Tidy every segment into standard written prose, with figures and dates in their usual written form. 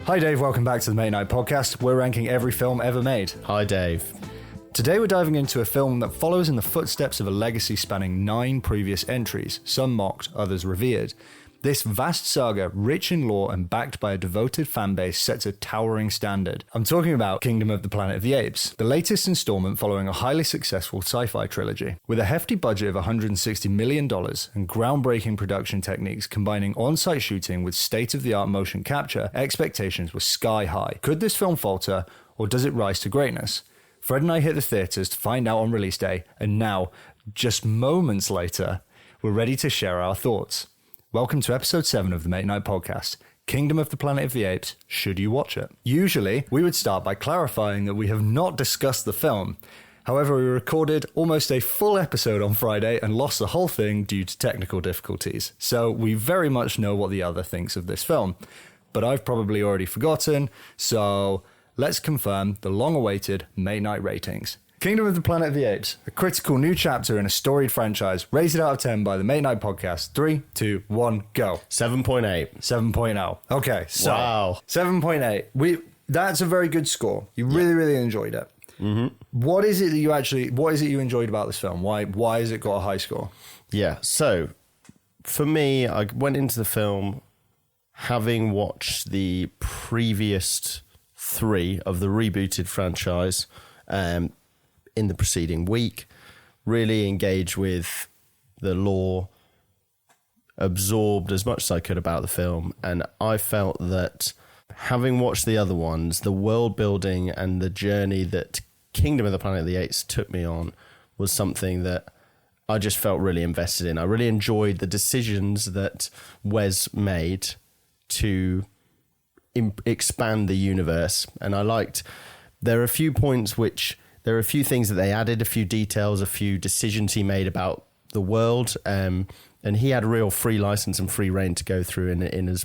Hi Dave, welcome back to the Mate Night Podcast. We're ranking every film ever made. Hi Dave. Today we're diving into a film that follows in the footsteps of a legacy spanning 9 previous entries, some mocked, others revered. This vast saga, rich in lore and backed by a devoted fanbase, sets a towering standard. I'm talking about Kingdom of the Planet of the Apes, the latest installment following a highly successful sci-fi trilogy. With a hefty budget of $160 million and groundbreaking production techniques combining on-site shooting with state-of-the-art motion capture, expectations were sky high. Could this film falter, or does it rise to greatness? Fred and I hit the theatres to find out on release day, and now, just moments later, we're ready to share our thoughts. Welcome to episode 7 of the Mate Night Podcast, Kingdom of the Planet of the Apes, should you watch it? Usually, we would start by clarifying that we have not discussed the film. However, we recorded almost a full episode on Friday and lost the whole thing due to technical difficulties. So we very much know what the other thinks of this film. But I've probably already forgotten, so let's confirm the long-awaited Mate Night ratings. Kingdom of the Planet of the Apes, a critical new chapter in a storied franchise, rated out of 10 by the Mate Night Podcast. 3, 2, 1, go. 7.8. 7.0. Okay, so wow. 7.8. That's a very good score. You really enjoyed it. Mm-hmm. What is it you enjoyed about this film? Why has it got a high score? Yeah, so for me, I went into the film having watched the previous 3 of the rebooted franchise in the preceding week, really engaged with the lore, absorbed as much as I could about the film, and I felt that having watched the other ones, the world building and the journey that Kingdom of the Planet of the Apes took me on was something that I just felt really invested in. I really enjoyed the decisions that Wes made to expand the universe, and I liked there are a few points there are a few things that they added, a few details, a few decisions he made about the world, and he had a real free license and free reign to go through in as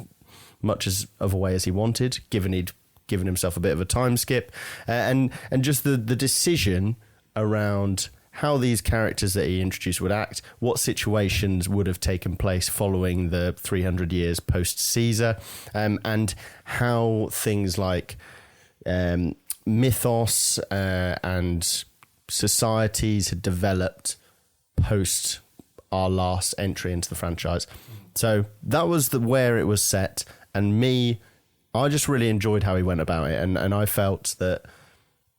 much as of a way as he wanted, given he'd given himself a bit of a time skip, and just the decision around how these characters that he introduced would act, what situations would have taken place following the 300 years post-Caesar, and how things like mythos and societies had developed post our last entry into the franchise. So that was where it was set, and I just really enjoyed how he went about it, and I felt that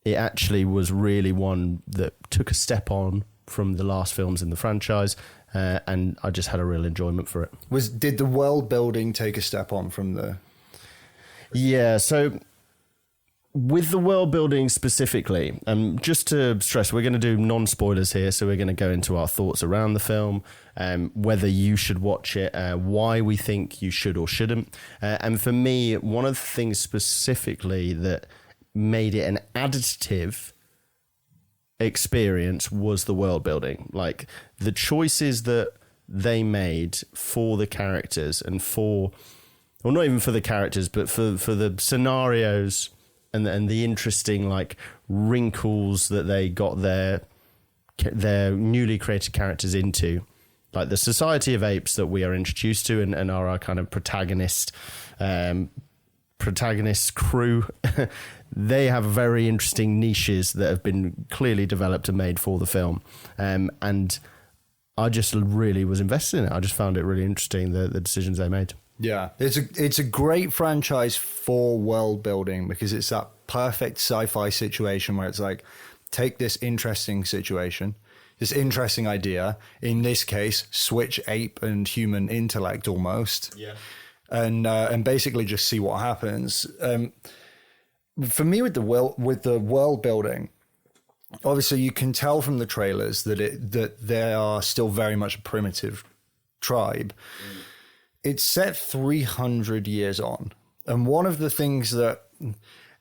it actually was really one that took a step on from the last films in the franchise, and I just had a real enjoyment for it. Did the world building take a step on from the... Yeah, so with the world building specifically, just to stress, we're going to do non-spoilers here, so we're going to go into our thoughts around the film, whether you should watch it, why we think you should or shouldn't. And for me, one of the things specifically that made it an additive experience was the world building. Like the choices that they made for the characters and not even for the characters, but for the scenarios and the interesting like wrinkles that they got their newly created characters into, like the Society of Apes that we are introduced to and are our kind of protagonist crew. They have very interesting niches that have been clearly developed and made for the film, and I just really was invested in it. I just found it really interesting, the decisions they made. Yeah, it's a great franchise for world building because it's that perfect sci-fi situation where it's like, take this interesting situation, this interesting idea, in this case, switch ape and human intellect almost, and basically just see what happens. For me, with the world building, obviously you can tell from the trailers that they are still very much a primitive tribe. It's set 300 years on. And one of the things that,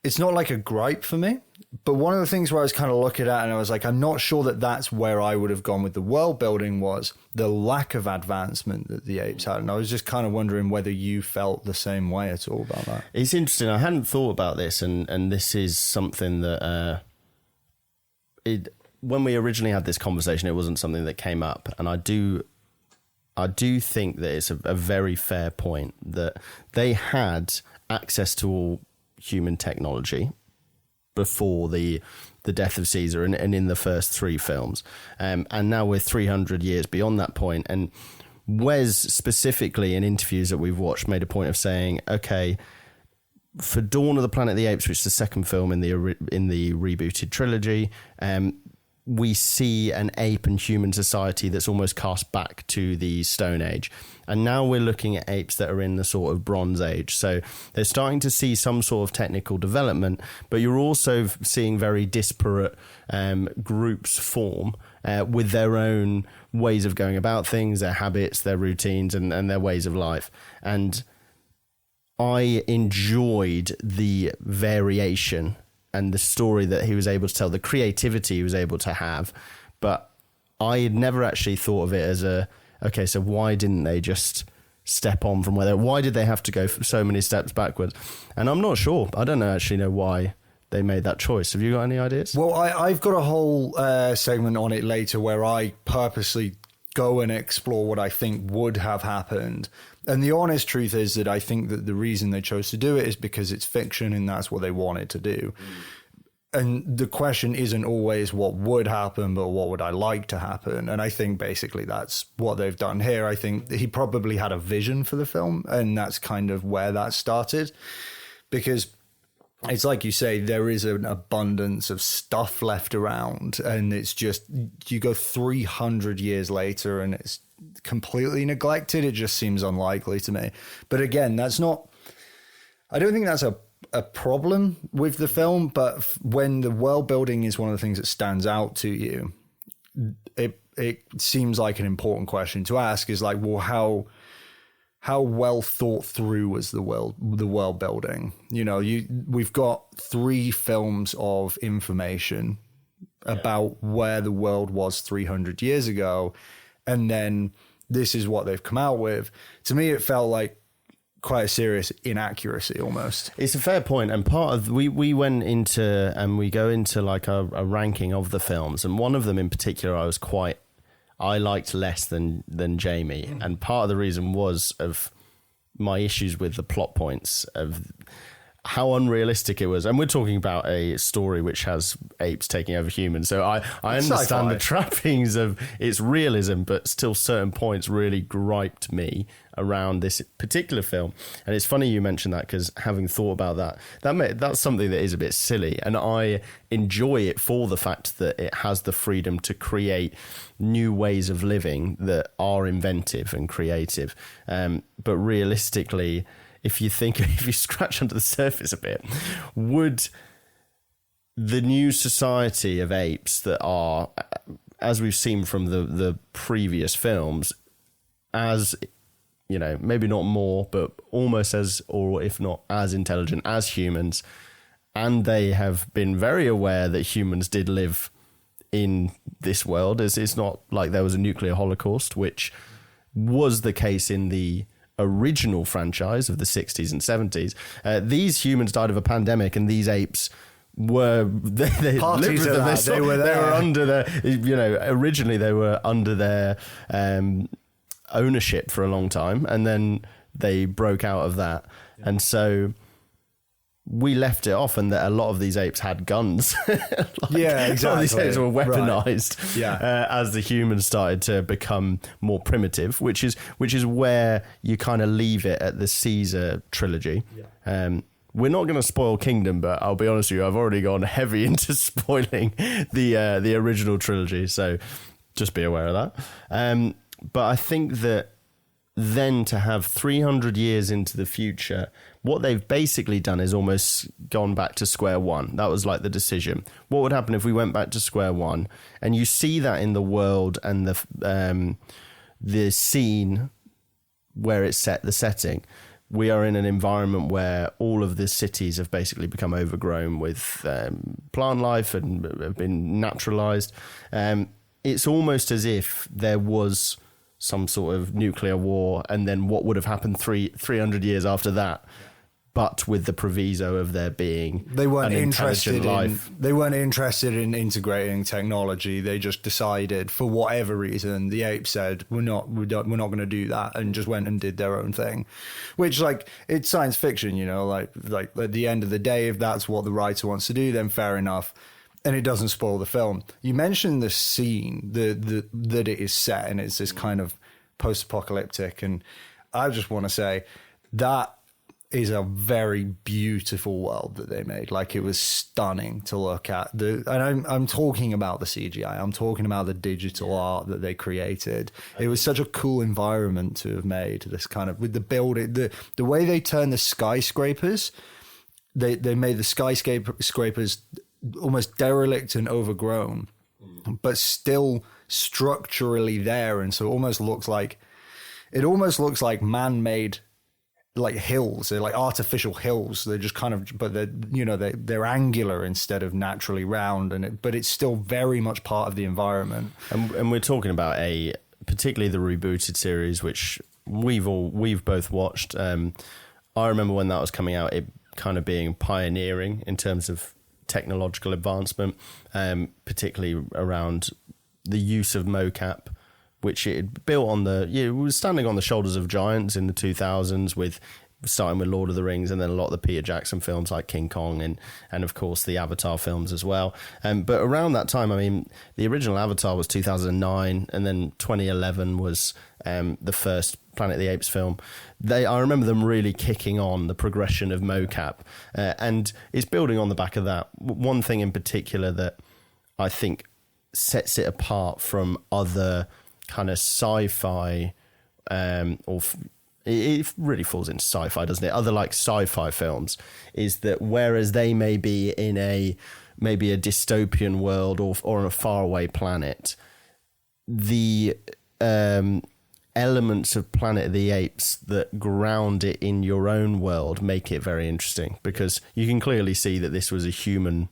it's not like a gripe for me, but one of the things where I was kind of looking at and I was like, I'm not sure that that's where I would have gone with the world building, was the lack of advancement that the apes had. And I was just kind of wondering whether you felt the same way at all about that. It's interesting. I hadn't thought about this, and this is something that when we originally had this conversation, it wasn't something that came up. And I do think that it's a very fair point that they had access to human technology before the death of Caesar and in the first 3 films. And now we're 300 years beyond that point. And Wes, specifically in interviews that we've watched, made a point of saying, okay, for Dawn of the Planet of the Apes, which is the second film in the rebooted trilogy, we see an ape and human society that's almost cast back to the Stone Age. And now we're looking at apes that are in the sort of Bronze Age. So they're starting to see some sort of technical development, but you're also seeing very disparate groups form with their own ways of going about things, their habits, their routines, and their ways of life. And I enjoyed the variation and the story that he was able to tell, the creativity he was able to have. But I had never actually thought of it as okay, so why didn't they just step on from where they were? Why did they have to go so many steps backwards? And I'm not sure. I don't actually know why they made that choice. Have you got any ideas? Well, I've got a whole segment on it later where I purposely go and explore what I think would have happened. And the honest truth is that I think that the reason they chose to do it is because it's fiction and that's what they wanted to do. And the question isn't always what would happen, but what would I like to happen? And I think basically that's what they've done here. I think he probably had a vision for the film, and that's kind of where that started. Because it's like you say, there is an abundance of stuff left around, and it's just, you go 300 years later and it's completely neglected. It just seems unlikely to me. But again, that's not, I don't think that's a problem with the film, but when the world building is one of the things that stands out to you, it seems like an important question to ask is like, well, how well thought through was the world building? You know, we've got 3 films of information about where the world was 300 years ago, and then this is what they've come out with. To me, it felt like quite a serious inaccuracy almost. It's a fair point, and part of we went into, and we go into like a ranking of the films, and one of them in particular I liked less than Jamie, and part of the reason was of my issues with the plot points of how unrealistic it was. And we're talking about a story which has apes taking over humans, so I understand sci-fi. the trappings of its realism, but still certain points really griped me around this particular film. And it's funny you mentioned that, because having thought about that's something that is a bit silly, and I enjoy it for the fact that it has the freedom to create new ways of living that are inventive and creative. But realistically, if you scratch under the surface a bit, would the new society of apes that are, as we've seen from the previous films, as, you know, maybe not more, but almost as, or if not as intelligent as humans, and they have been very aware that humans did live in this world, as it's not like there was a nuclear holocaust, which was the case in the original franchise of the 60s and 70s. These humans died of a pandemic, and these apes were they lived with them. They were under their, you know, originally they were under their ownership for a long time, and then they broke out of that. And so we left it off, and that a lot of these apes had guns. Yeah, exactly. A lot of these apes were weaponized, right. As the humans started to become more primitive, which is where you kind of leave it at the Caesar trilogy. Yeah. We're not going to spoil Kingdom, but I'll be honest with you, I've already gone heavy into spoiling the original trilogy, so just be aware of that. But I think that then to have 300 years into the future, what they've basically done is almost gone back to square one. That was like the decision. What would happen if we went back to square one? And you see that in the world and the scene where it's set, the setting. We are in an environment where all of the cities have basically become overgrown with plant life and have been naturalized. It's almost as if there was some sort of nuclear war, and then what would have happened 300 years after that but with the proviso of there being they weren't an interested intelligent life. they weren't interested in integrating technology. They just decided, for whatever reason, the apes said we're not going to do that, and just went and did their own thing. Which, like, it's science fiction, you know, like at the end of the day, if that's what the writer wants to do, then fair enough. And it doesn't spoil the film. You mentioned the scene that it is set, and it's this kind of post-apocalyptic, and I just want to say that is a very beautiful world that they made. Like, it was stunning to look at. And I'm talking about the CGI. I'm talking about the digital art that they created. It was such a cool environment to have made. This kind of, with the building, the way they turned the skyscrapers. They made the skyscrapers almost derelict and overgrown, but still structurally there, and so it almost looks like man-made, like hills. They're like artificial hills. They're just kind of, but they're angular instead of naturally round, but it's still very much part of the environment. And we're talking about particularly the rebooted series, which we've both watched. I remember when that was coming out, it kind of being pioneering in terms of technological advancement, particularly around the use of mocap, which it built on it was standing on the shoulders of giants in the 2000s, starting with Lord of the Rings, and then a lot of the Peter Jackson films like King Kong and of course the Avatar films as well. But around that time, I mean, the original Avatar was 2009, and then 2011 was the first Planet of the Apes film. I remember them really kicking on the progression of mocap, and it's building on the back of that. One thing in particular that I think sets it apart from other kind of sci-fi, it really falls into sci-fi, doesn't it? Other like sci-fi films, is that whereas they may be in maybe a dystopian world or on a faraway planet, the elements of Planet of the Apes that ground it in your own world make it very interesting, because you can clearly see that this was a human,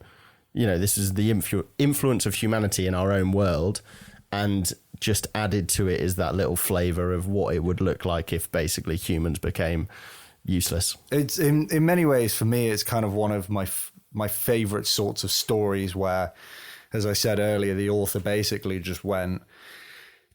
this is the influence of humanity in our own world, and just added to it is that little flavor of what it would look like if basically humans became useless. It's in many ways, for me, it's kind of one of my favorite sorts of stories where, as I said earlier, the author basically just went,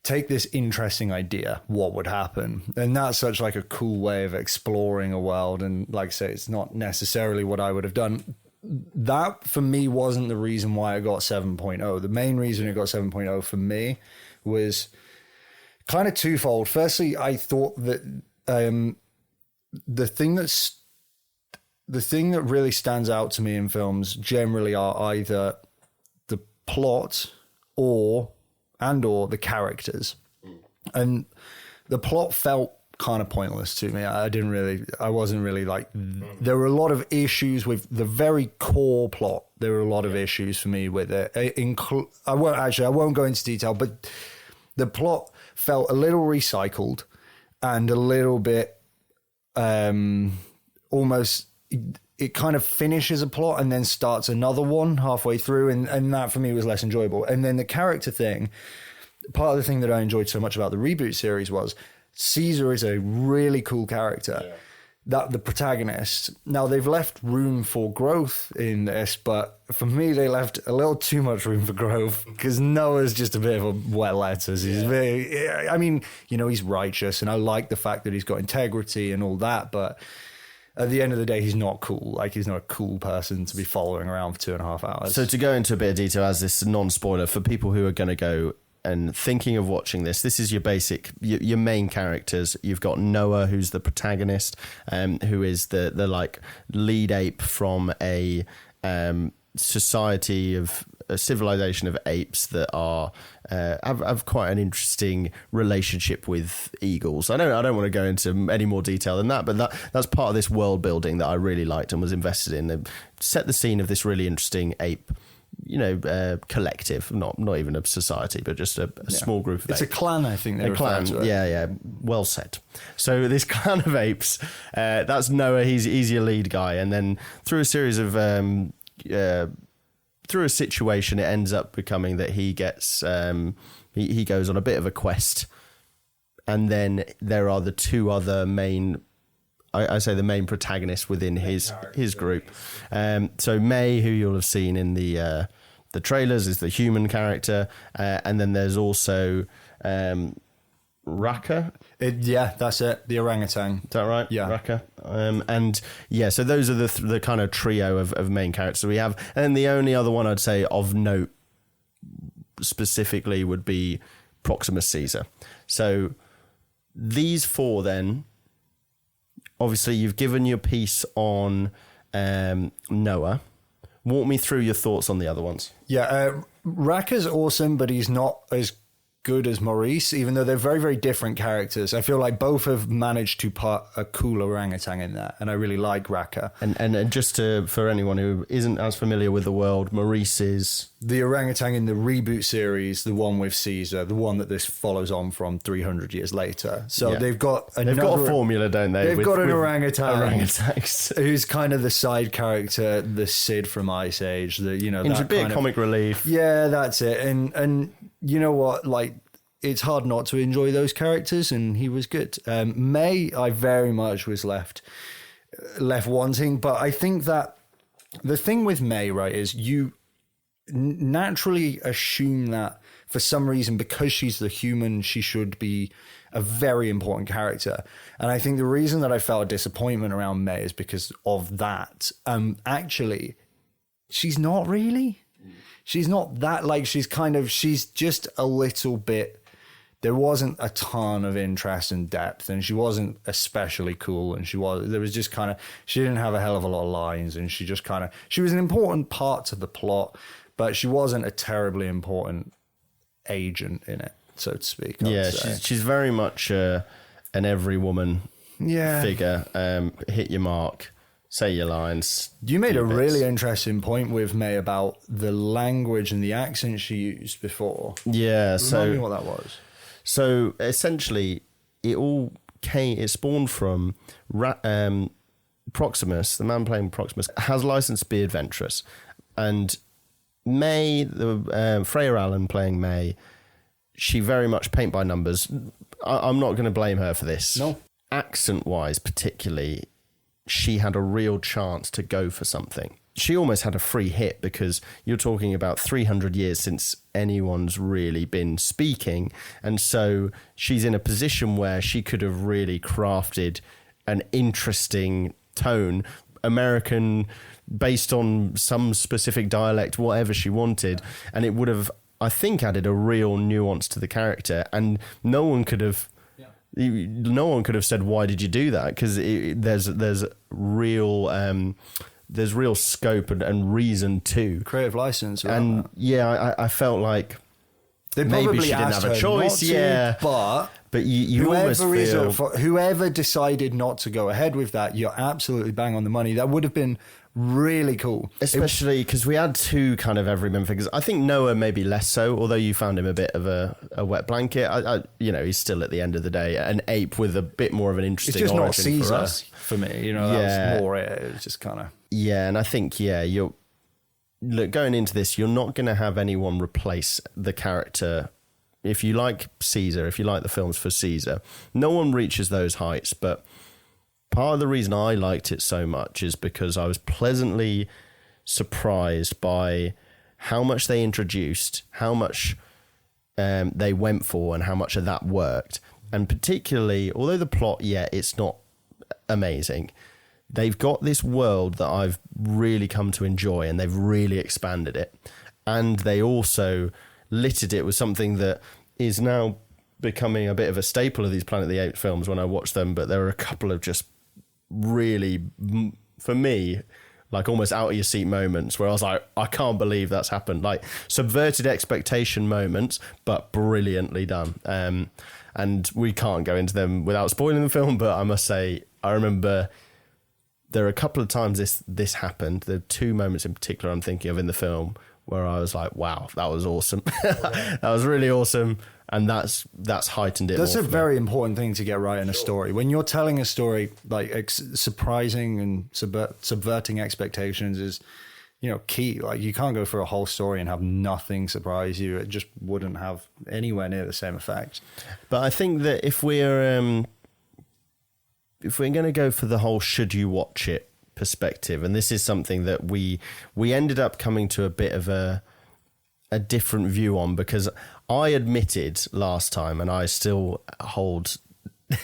take this interesting idea, what would happen? And that's such like a cool way of exploring a world. And like I say, it's not necessarily what I would have done. That for me wasn't the reason why it got 7.0. The main reason it got 7.0 for me was kind of twofold. Firstly, I thought that the thing that really stands out to me in films generally are either the plot or the characters. And the plot felt kind of pointless to me. I wasn't really like, there were a lot of issues with the very core plot. There were a lot of issues for me with it. I won't go into detail, but the plot felt a little recycled and a little bit almost, it kind of finishes a plot and then starts another one halfway through, and that for me was less enjoyable. And then the character thing, part of the thing that I enjoyed so much about the reboot series was Caesar is a really cool character. Yeah. That the protagonist. Now they've left room for growth in this, but for me they left a little too much room for growth, because Noah's just a bit of a wet lettuce. He's he's righteous, and I like the fact that he's got integrity and all that, but at the end of the day, he's not cool. Like, he's not a cool person to be following around for 2.5 hours. So to go into a bit of detail as this non-spoiler for people who are going to go and thinking of watching this is your main characters. You've got Noah, who's the protagonist, who is the like lead ape from a society of a civilization of apes that are have quite an interesting relationship with eagles. I don't want to go into any more detail than that, but that's part of this world building that I really liked and was invested in. They set the scene of this really interesting ape, collective, not even a society, but just a small group of apes. It's a clan, I think. A clan, yeah, well said. So this clan of apes, that's Noah. He's your lead guy, and then through a series of through a situation, it ends up becoming that he gets he goes on a bit of a quest, and then there are the two other main I say the main protagonist within his group. So May, who you'll have seen in the trailers, is the human character, and then there's also Raka. Yeah, that's it. The orangutan. Is that right? Yeah. Raka. And yeah, so those are the kind of trio of main characters we have. And the only other one I'd say of note specifically would be Proximus Caesar. So these four then, obviously you've given your piece on Noah. Walk me through your thoughts on the other ones. Yeah, Raka's awesome, but he's not as good as Maurice, even though they're very, very different characters. I feel like both have managed to put a cool orangutan in there, and I really like Raka. And just for anyone who isn't as familiar with the world, Maurice is... the orangutan in the reboot series, the one with Caesar, the one that this follows on from 300 years later. So they've got a formula, don't they? They've got an orangutan who's who's kind of the side character, the Sid from Ice Age. He's a bit of comic relief. Yeah, that's it. And you know what? Like, it's hard not to enjoy those characters, and he was good. May, I very much was left wanting, but I think that the thing with May, right, is you naturally assume that for some reason, because she's the human, she should be a very important character. And I think the reason that I felt a disappointment around May is because of that. Actually, she's not really. She's not that, like, she's just a little bit, there wasn't a ton of interest and depth, and she wasn't especially cool, and she didn't have a hell of a lot of lines, and she was an important part to the plot, but she wasn't a terribly important agent in it, so to speak. She's very much an every woman figure. Hit your mark. Say your lines. You made a really interesting point with May about the language and the accent she used before. Yeah. Remind me what that was. So essentially, it spawned from Proximus, the man playing Proximus, has licensed to be adventurous. And May, Freya Allen playing May, she very much paint by numbers. I'm not going to blame her for this. No. Accent-wise, particularly, she had a real chance to go for something. She almost had a free hit, because you're talking about 300 years since anyone's really been speaking. And so she's in a position where she could have really crafted an interesting tone, American, based on some specific dialect, whatever she wanted. And it would have, I think, added a real nuance to the character. And no one could have said, why did you do that? Because there's real scope and reason to creative license, and I felt like they maybe she didn't have a choice, but you almost feel whoever decided not to go ahead with that, you're absolutely bang on the money. That would have been really cool, especially because we had two kind of everyman figures. I think Noah maybe less so, although you found him a bit of a wet blanket. He's still, at the end of the day, an ape with a bit more of an interesting origin. It's just not Caesar for us. For me, that was more it. It was just kind of and I think you're going into this, you're not going to have anyone replace the character. If you like Caesar, if you like the films for Caesar, no one reaches those heights. But part of the reason I liked it so much is because I was pleasantly surprised by how much they introduced, how much they went for, and how much of that worked. And particularly, although the plot, it's not amazing, they've got this world that I've really come to enjoy, and they've really expanded it. And they also littered it with something that is now becoming a bit of a staple of these Planet of the Apes films when I watch them. But there are a couple of just really, for me, like almost out of your seat moments where I was like, I can't believe that's happened. Like subverted expectation moments, but brilliantly done. And we can't go into them without spoiling the film, but I must say, I remember there are a couple of times this happened. There are two moments in particular I'm thinking of in the film where I was like, wow, that was awesome. That was really awesome. And that's heightened it. That's a very important thing to get right in a story. When you're telling a story, like surprising and subverting expectations is, key. Like you can't go for a whole story and have nothing surprise you. It just wouldn't have anywhere near the same effect. But I think that if we're if we're going to go for the whole should you watch it perspective, and this is something that we ended up coming to a bit of a different view on, because I admitted last time, and I still hold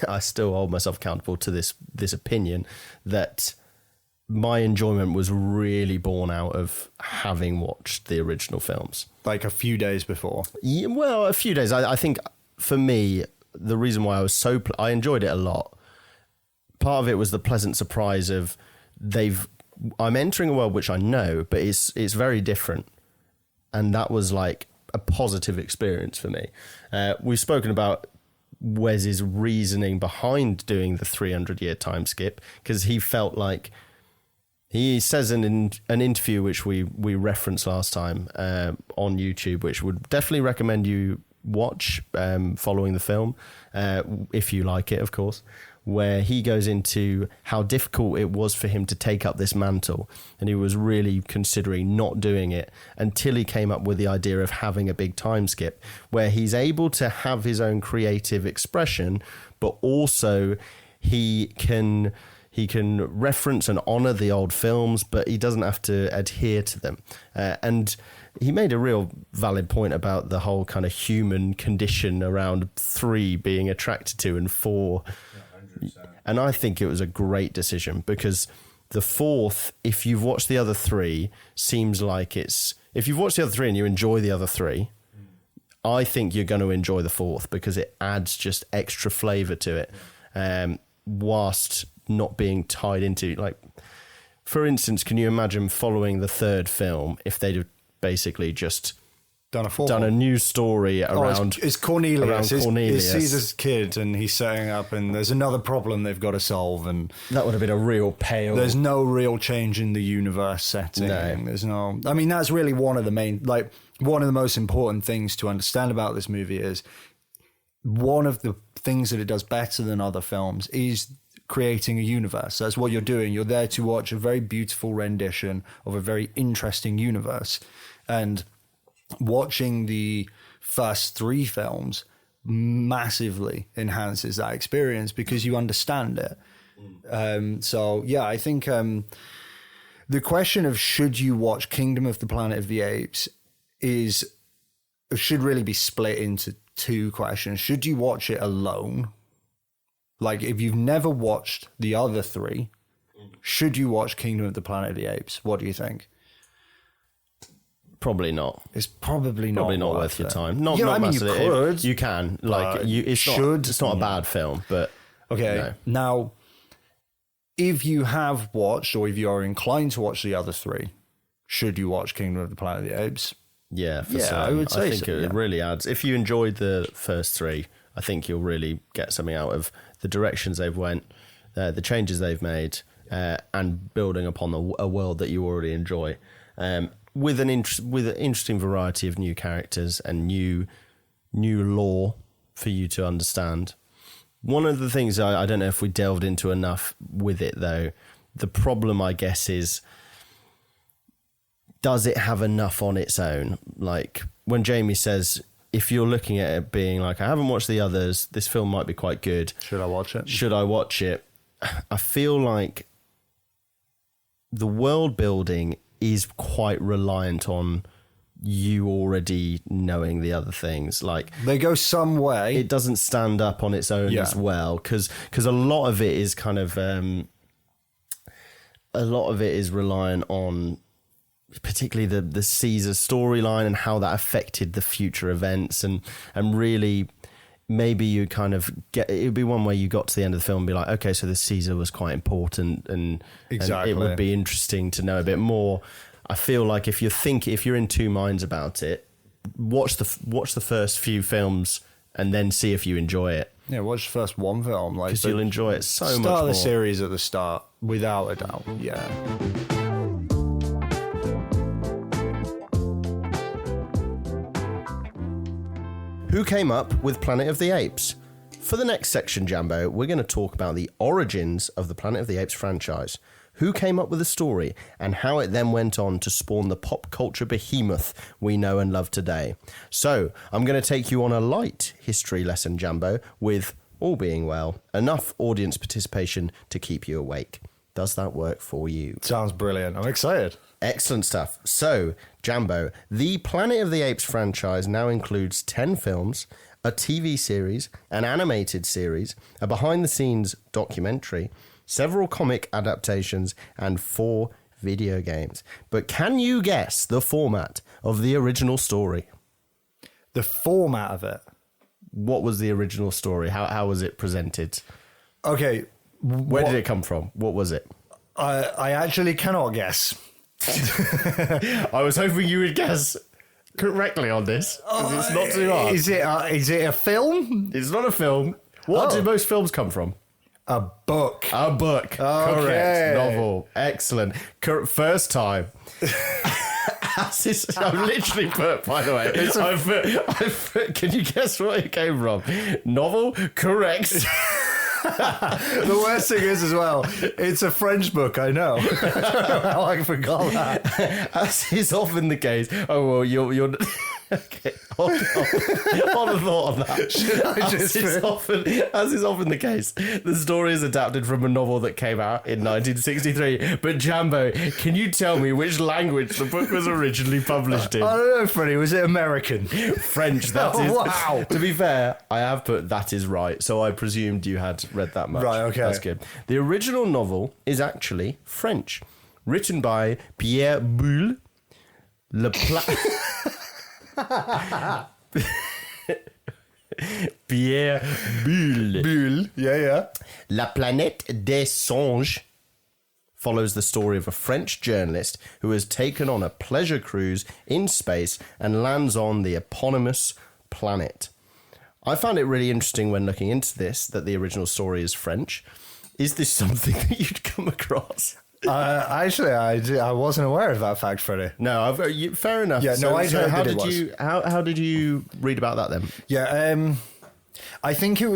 myself accountable to this opinion, that my enjoyment was really born out of having watched the original films. Like a few days before? Yeah, well, a few days. I think for me, the reason why I enjoyed it a lot, part of it was the pleasant surprise of I'm entering a world which I know, but it's very different. And that was like a positive experience for me. We've spoken about Wes's reasoning behind doing the 300-year time skip, because he felt like, he says in an interview which we referenced last time on YouTube, which would definitely recommend you watch following the film, if you like it, of course, where he goes into how difficult it was for him to take up this mantle, and he was really considering not doing it until he came up with the idea of having a big time skip where he's able to have his own creative expression, but also he can reference and honor the old films, but he doesn't have to adhere to them. And he made a real valid point about the whole kind of human condition around 3 being attracted to and 4. Yeah, and I think it was a great decision, because the 4th, if you've watched the other 3, seems like if you've watched the other 3 and you enjoy the other 3, I think you're going to enjoy the 4th, because it adds just extra flavor to it. Whilst not being tied into, like, for instance, can you imagine following the 3rd film if they'd have basically just done a new story around it's Cornelius. Around Cornelius. It's Caesar's kid, and he's setting up, and there's another problem they've got to solve, and that would have been a real pale. There's no real change in the universe setting. No. There's no. I mean, that's really one of the most important things to understand about this movie is one of the things that it does better than other films is creating a universe. That's what you're doing. You're there to watch a very beautiful rendition of a very interesting universe. And watching the first 3 films massively enhances that experience because you understand it. So, yeah, I think the question of should you watch Kingdom of the Planet of the Apes should really be split into 2 questions. Should you watch it alone? Like, if you've never watched the other 3, should you watch Kingdom of the Planet of the Apes? What do you think? Probably not. It's probably not worth your time. Not I mean, massively. you could. You can. Like, it's not a bad film, but... Okay, no. Now, if you have watched, or if you are inclined to watch the other 3, should you watch Kingdom of the Planet of the Apes? Yeah, for certain. I would say I think it really adds. If you enjoyed the first 3, I think you'll really get something out of the directions they've went, the changes they've made, and building upon a world that you already enjoy, with an interesting variety of new characters and new lore for you to understand. One of the things I don't know if we delved into enough with it, though, the problem, I guess, is, does it have enough on its own? Like, when Jamie says, if you're looking at it being like, I haven't watched the others, this film might be quite good. Should I watch it? I feel like the world building is quite reliant on you already knowing the other things. Like, they go some way. It doesn't stand up on its own as well, because a lot of it is kind of a lot of it is reliant on particularly the Caesar storyline and how that affected the future events, and really maybe you kind of get, it would be one way you got to the end of the film and be like, okay, so the Caesar was quite important, and it would be interesting to know a bit more. I feel like if you're in 2 minds about it, watch the first few films and then see if you enjoy it. Yeah, watch the first 1 film, because you'll enjoy it so much more. Start the series at the start, without a doubt. Yeah. Who came up with Planet of the Apes? For the next section, Jambo, we're going to talk about the origins of the Planet of the Apes franchise. Who came up with the story, and how it then went on to spawn the pop culture behemoth we know and love today. So, I'm going to take you on a light history lesson, Jambo, with all being well, enough audience participation to keep you awake. Does that work for you? Sounds brilliant. I'm excited. Excellent stuff. So, Jambo, the Planet of the Apes franchise now includes 10 films, a TV series, an animated series, a behind-the-scenes documentary, several comic adaptations, and 4 video games. But can you guess the format of the original story? The format of it? What was the original story? How was it presented? Okay. Where did it come from? What was it? I actually cannot guess. I was hoping you would guess correctly on this, because it's not too hard. Is it a film? It's not a film. What do most films come from? A book. A book. Okay. Correct. Novel. Excellent. First time. I've literally put, by the way, I've put, can you guess where it came from? Novel? Correct. The worst thing is as well, it's a French book, I know. I don't know how I forgot that. As is often the case. Oh, well, you're okay, hold on a thought on that. Should I just as is often the case, the story is adapted from a novel that came out in 1963. But Jambo, can you tell me which language the book was originally published in? I don't know, Freddie. Was it American? French. That is. Wow. To be fair, I have put that is right, so I presumed you had read that much. Right, okay. That's good. The original novel is actually French, written by Pierre Boulle. Pierre Boulle. Bulle. Yeah. La Planète des Songes follows the story of a French journalist who has taken on a pleasure cruise in space and lands on the eponymous planet. I found it really interesting when looking into this that the original story is French. Is this something that you'd come across? Actually, I wasn't aware of that fact, Freddie. No, fair enough. Yeah, no, I heard how that it did was. you how did you read about that then? Yeah, I think I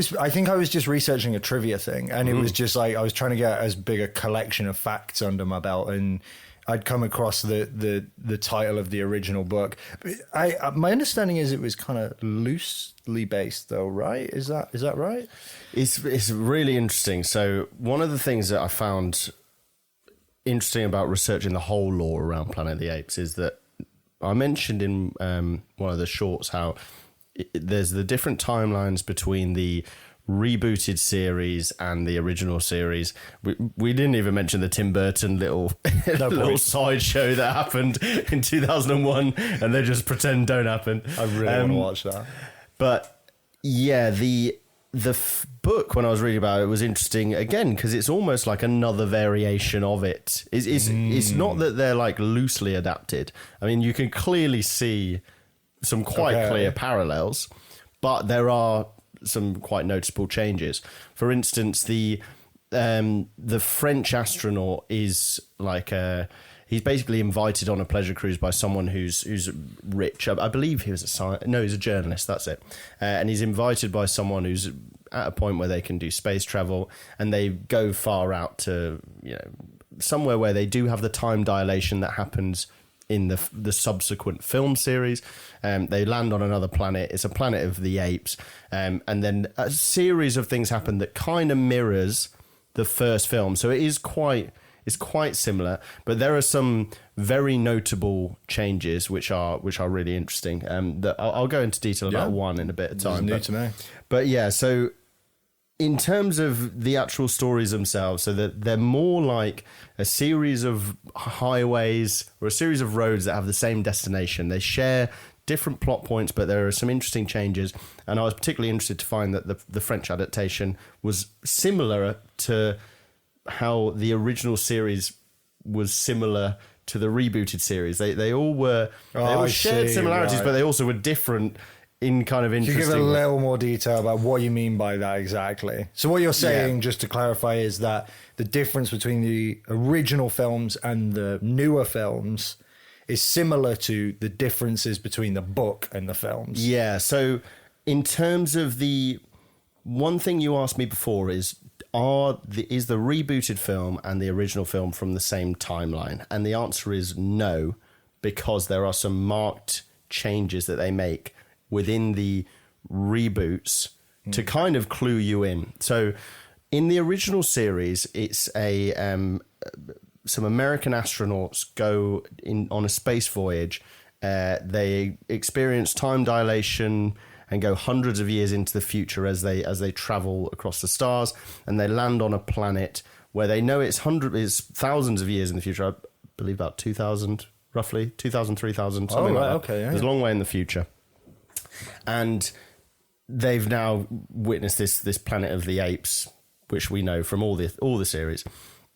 was just researching a trivia thing, and it was just like I was trying to get as big a collection of facts under my belt, and I'd come across the title of the original book. My understanding is it was kind of loosely based, though, right? Is that right? It's really interesting. So one of the things that I found interesting about researching the whole lore around Planet of the Apes is that I mentioned in one of the shorts how there's the different timelines between the rebooted series and the original series. We didn't even mention the Tim Burton little sideshow that happened in 2001, and they just pretend don't happen. I really want to watch that. But yeah, the book, when I was reading about it, was interesting again because it's almost like another variation of it. It's not that they're like loosely adapted. I mean, you can clearly see some quite clear parallels, but there are some quite noticeable changes. For instance, the French astronaut is like he's basically invited on a pleasure cruise by someone who's rich. I believe he's a journalist. That's it. And he's invited by someone who's at a point where they can do space travel, and they go far out to somewhere where they do have the time dilation that happens in the subsequent film series. They land on another planet. It's a planet of the apes. And then a series of things happen that kind of mirrors the first film. So it's quite similar, but there are some very notable changes which are really interesting. That I'll go into detail about one in a bit of time. This is new to me. But yeah, so in terms of the actual stories themselves, so that they're more like a series of highways or a series of roads that have the same destination. They share different plot points, but there are some interesting changes. And I was particularly interested to find that the French adaptation was similar to how the original series was similar to the rebooted series. They all shared similarities, right, but they also were different in kind of interesting. Can you give a little more detail about what you mean by that exactly? So what you're saying, just to clarify, is that the difference between the original films and the newer films is similar to the differences between the book and the films. Yeah. So in terms of the one thing you asked me before is the rebooted film and the original film from the same timeline? And the answer is no, because there are some, marked changes that they make within the reboots to kind of clue you in. So in the original series, it's some American astronauts go on a space voyage. They experience time dilation and go hundreds of years into the future as they travel across the stars, and they land on a planet where they know it's thousands of years in the future. I believe about 2,000, roughly 2,000, 3,000, something like that. Okay, yeah. It's a long way in the future, and they've now witnessed this planet of the apes, which we know from all the series.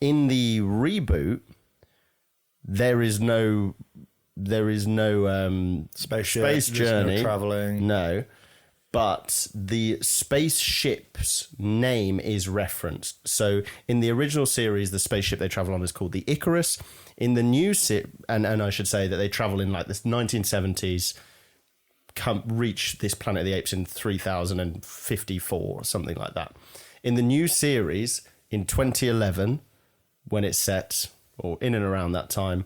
In the reboot, there is no space journey, no traveling. No, but the spaceship's name is referenced. So in the original series, the spaceship they travel on is called the Icarus. In the new and I should say that they travel in like the 1970s, reach this planet of the apes in 3054 or something like that. In the new series, in 2011, when it's set, or in and around that time,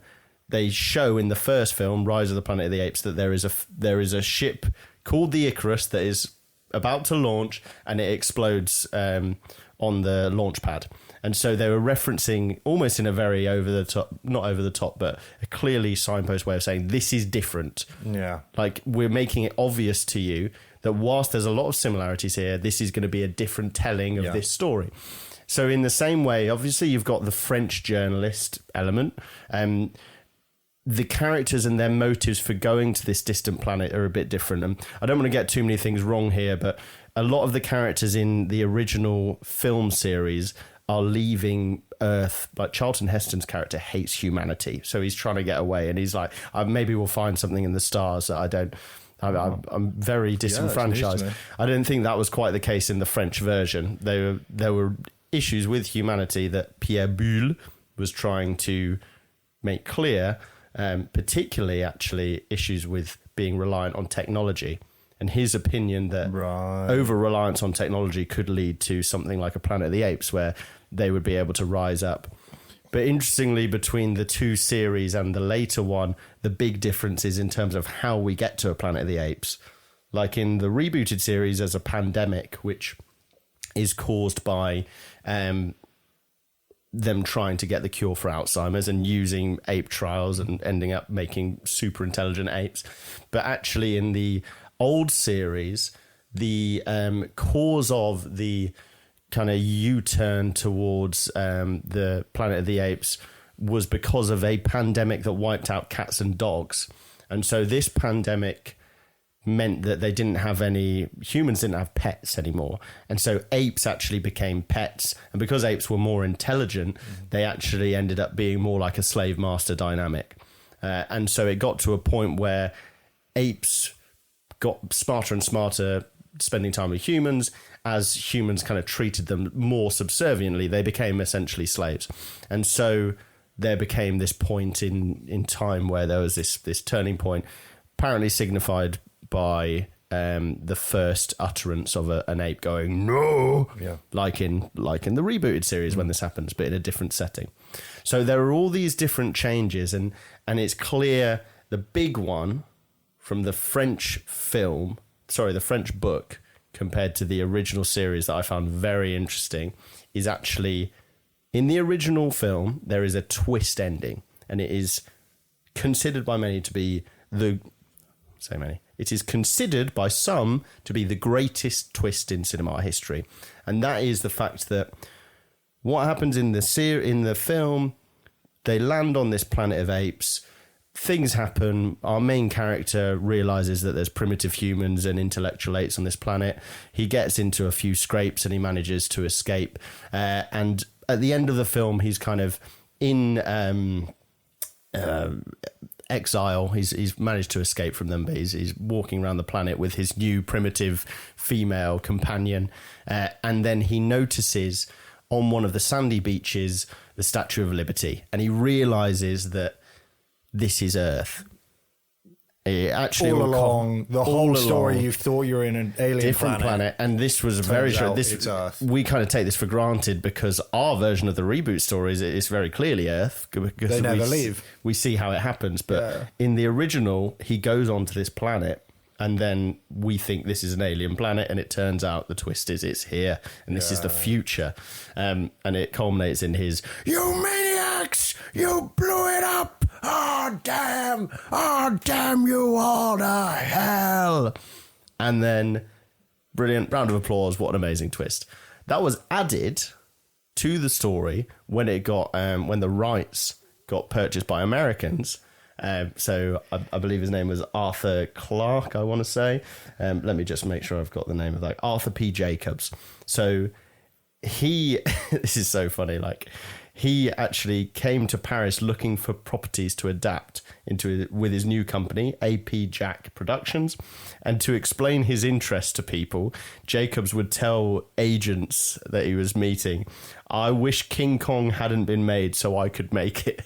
they show in the first film, Rise of the Planet of the Apes, that there is a ship called the Icarus that is about to launch, and it explodes on the launch pad. And so they were referencing, almost in a very not over the top, but a clearly signpost way of saying, this is different. Yeah. Like, we're making it obvious to you that whilst there's a lot of similarities here, this is going to be a different telling of this story. So in the same way, obviously, you've got the French journalist element. The characters and their motives for going to this distant planet are a bit different. And I don't want to get too many things wrong here, but a lot of the characters in the original film series are leaving Earth. Like Charlton Heston's character hates humanity, so he's trying to get away, and he's like, maybe we'll find something in the stars that I don't. I'm very disenfranchised. I don't think that was quite the case in the French version. There were issues with humanity that Pierre Boulle was trying to make clear, particularly actually issues with being reliant on technology, and his opinion that over-reliance on technology could lead to something like a Planet of the Apes where they would be able to rise up. But interestingly, between the two series and the later one, the big difference is in terms of how we get to a Planet of the Apes. Like in the rebooted series, there's a pandemic which is caused by them trying to get the cure for Alzheimer's and using ape trials and ending up making super intelligent apes. But actually in the old series, the cause of the kind of U-turn towards the Planet of the Apes was because of a pandemic that wiped out cats and dogs. And so this pandemic meant that humans didn't have pets anymore. And so apes actually became pets. And because apes were more intelligent, they actually ended up being more like a slave-master dynamic. And so it got to a point where apes got smarter and smarter spending time with humans. As humans kind of treated them more subserviently, they became essentially slaves. And so there became this point in time where there was this turning point, apparently signified by the first utterance of an ape going no, like in the rebooted series when this happens, but in a different setting. So there are all these different changes, and it's clear the big one from the French book compared to the original series that I found very interesting is actually in the original film there is a twist ending, and it is considered by many to be it is considered by some to be the greatest twist in cinema history. And that is the fact that what happens in the film, they land on this planet of apes, things happen, our main character realises that there's primitive humans and intellectual apes on this planet. He gets into a few scrapes and he manages to escape. And at the end of the film, he's kind of in exile. He's managed to escape from them, but he's walking around the planet with his new primitive female companion, and then he notices on one of the sandy beaches the Statue of Liberty, and he realizes that this is Earth. Actually, all along the whole story, you thought you were in an alien different planet, and this was very short. It's Earth. We kind of take this for granted because our version of the reboot story is very clearly Earth. Because they never leave. We see how it happens, but in the original, he goes onto this planet, And then we think this is an alien planet, and it turns out the twist is it's here, and this is the future. And it culminates in his, "You maniacs! You blew it up! Oh, damn! Oh, damn you all to hell!" And then, brilliant, round of applause, what an amazing twist. That was added to the story when it got, when the rights got purchased by Americans. So I believe his name was Arthur Clarke, I want to say. Let me just make sure I've got the name of that. Arthur P. Jacobs. So he, this is so funny, like he actually came to Paris looking for properties to adapt into with his new company, AP Jack Productions. And to explain his interest to people, Jacobs would tell agents that he was meeting, "I wish King Kong hadn't been made so I could make it."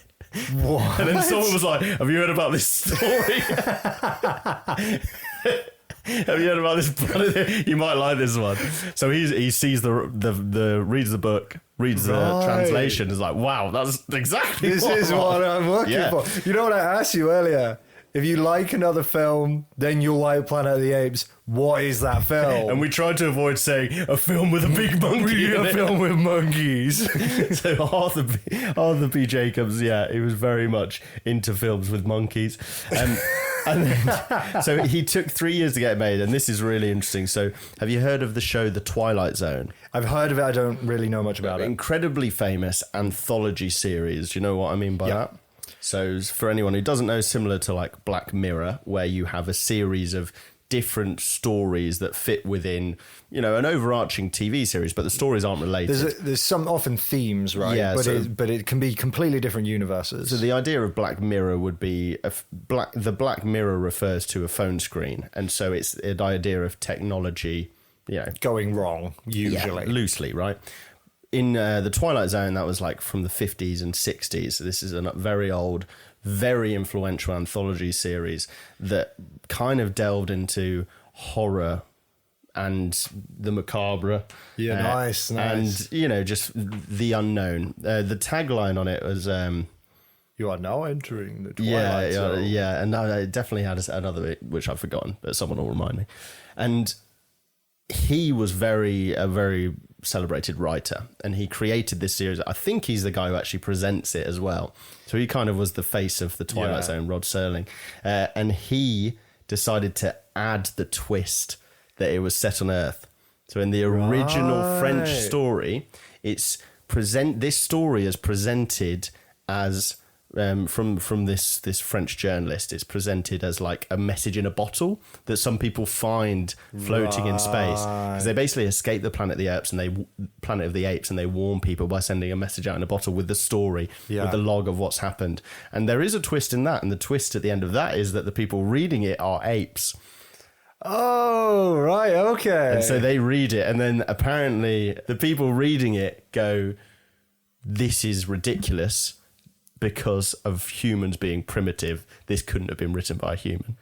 What? And then someone was like, "Have you heard about this story?" Have you heard about this? You might like this one. So he sees the reads the book, reads the translation, is like, "Wow, that's exactly this is what I'm looking for." You know what I asked you earlier? If you like another film, then you'll like Planet of the Apes. What is that film? And we tried to avoid saying a film with a big monkey. A film with monkeys. So Arthur B. Jacobs, yeah, he was very much into films with monkeys. And then, so he took 3 years to get made, and this is really interesting. So have you heard of the show The Twilight Zone? I've heard of it. I don't really know much about it. Incredibly famous anthology series. Do you know what I mean by that? So for anyone who doesn't know, similar to like Black Mirror, where you have a series of different stories that fit within, you know, an overarching TV series, but the stories aren't related. There's some often themes, right? Yeah, but it can be completely different universes. So the idea of Black Mirror would be the Black Mirror refers to a phone screen, and so it's the idea of technology, you know, going wrong usually, loosely, right? In the Twilight Zone, that was like from the 50s and 60s. So this is a very old, very influential anthology series that kind of delved into horror and the macabre. Yeah, nice. And, you know, just the unknown. The tagline on it was... "You are now entering the Twilight Zone." Yeah, and it definitely had another bit, which I've forgotten, but someone will remind me. And he was a very celebrated writer, and he created this series. I think he's the guy who actually presents it as well. So he kind of was the face of the Twilight Zone, Rod Serling. And he decided to add the twist that it was set on Earth. So in the original French story, this story is presented as from this French journalist. It's presented as like a message in a bottle that some people find floating in space, because they basically escape the Planet of the Apes, and they warn people by sending a message out in a bottle with the story, with the log of what's happened. And there is a twist in that, and the twist at the end of that is that the people reading it are apes. Oh, right, okay. And so they read it, and then apparently the people reading it go, "This is ridiculous. Because of humans being primitive, this couldn't have been written by a human."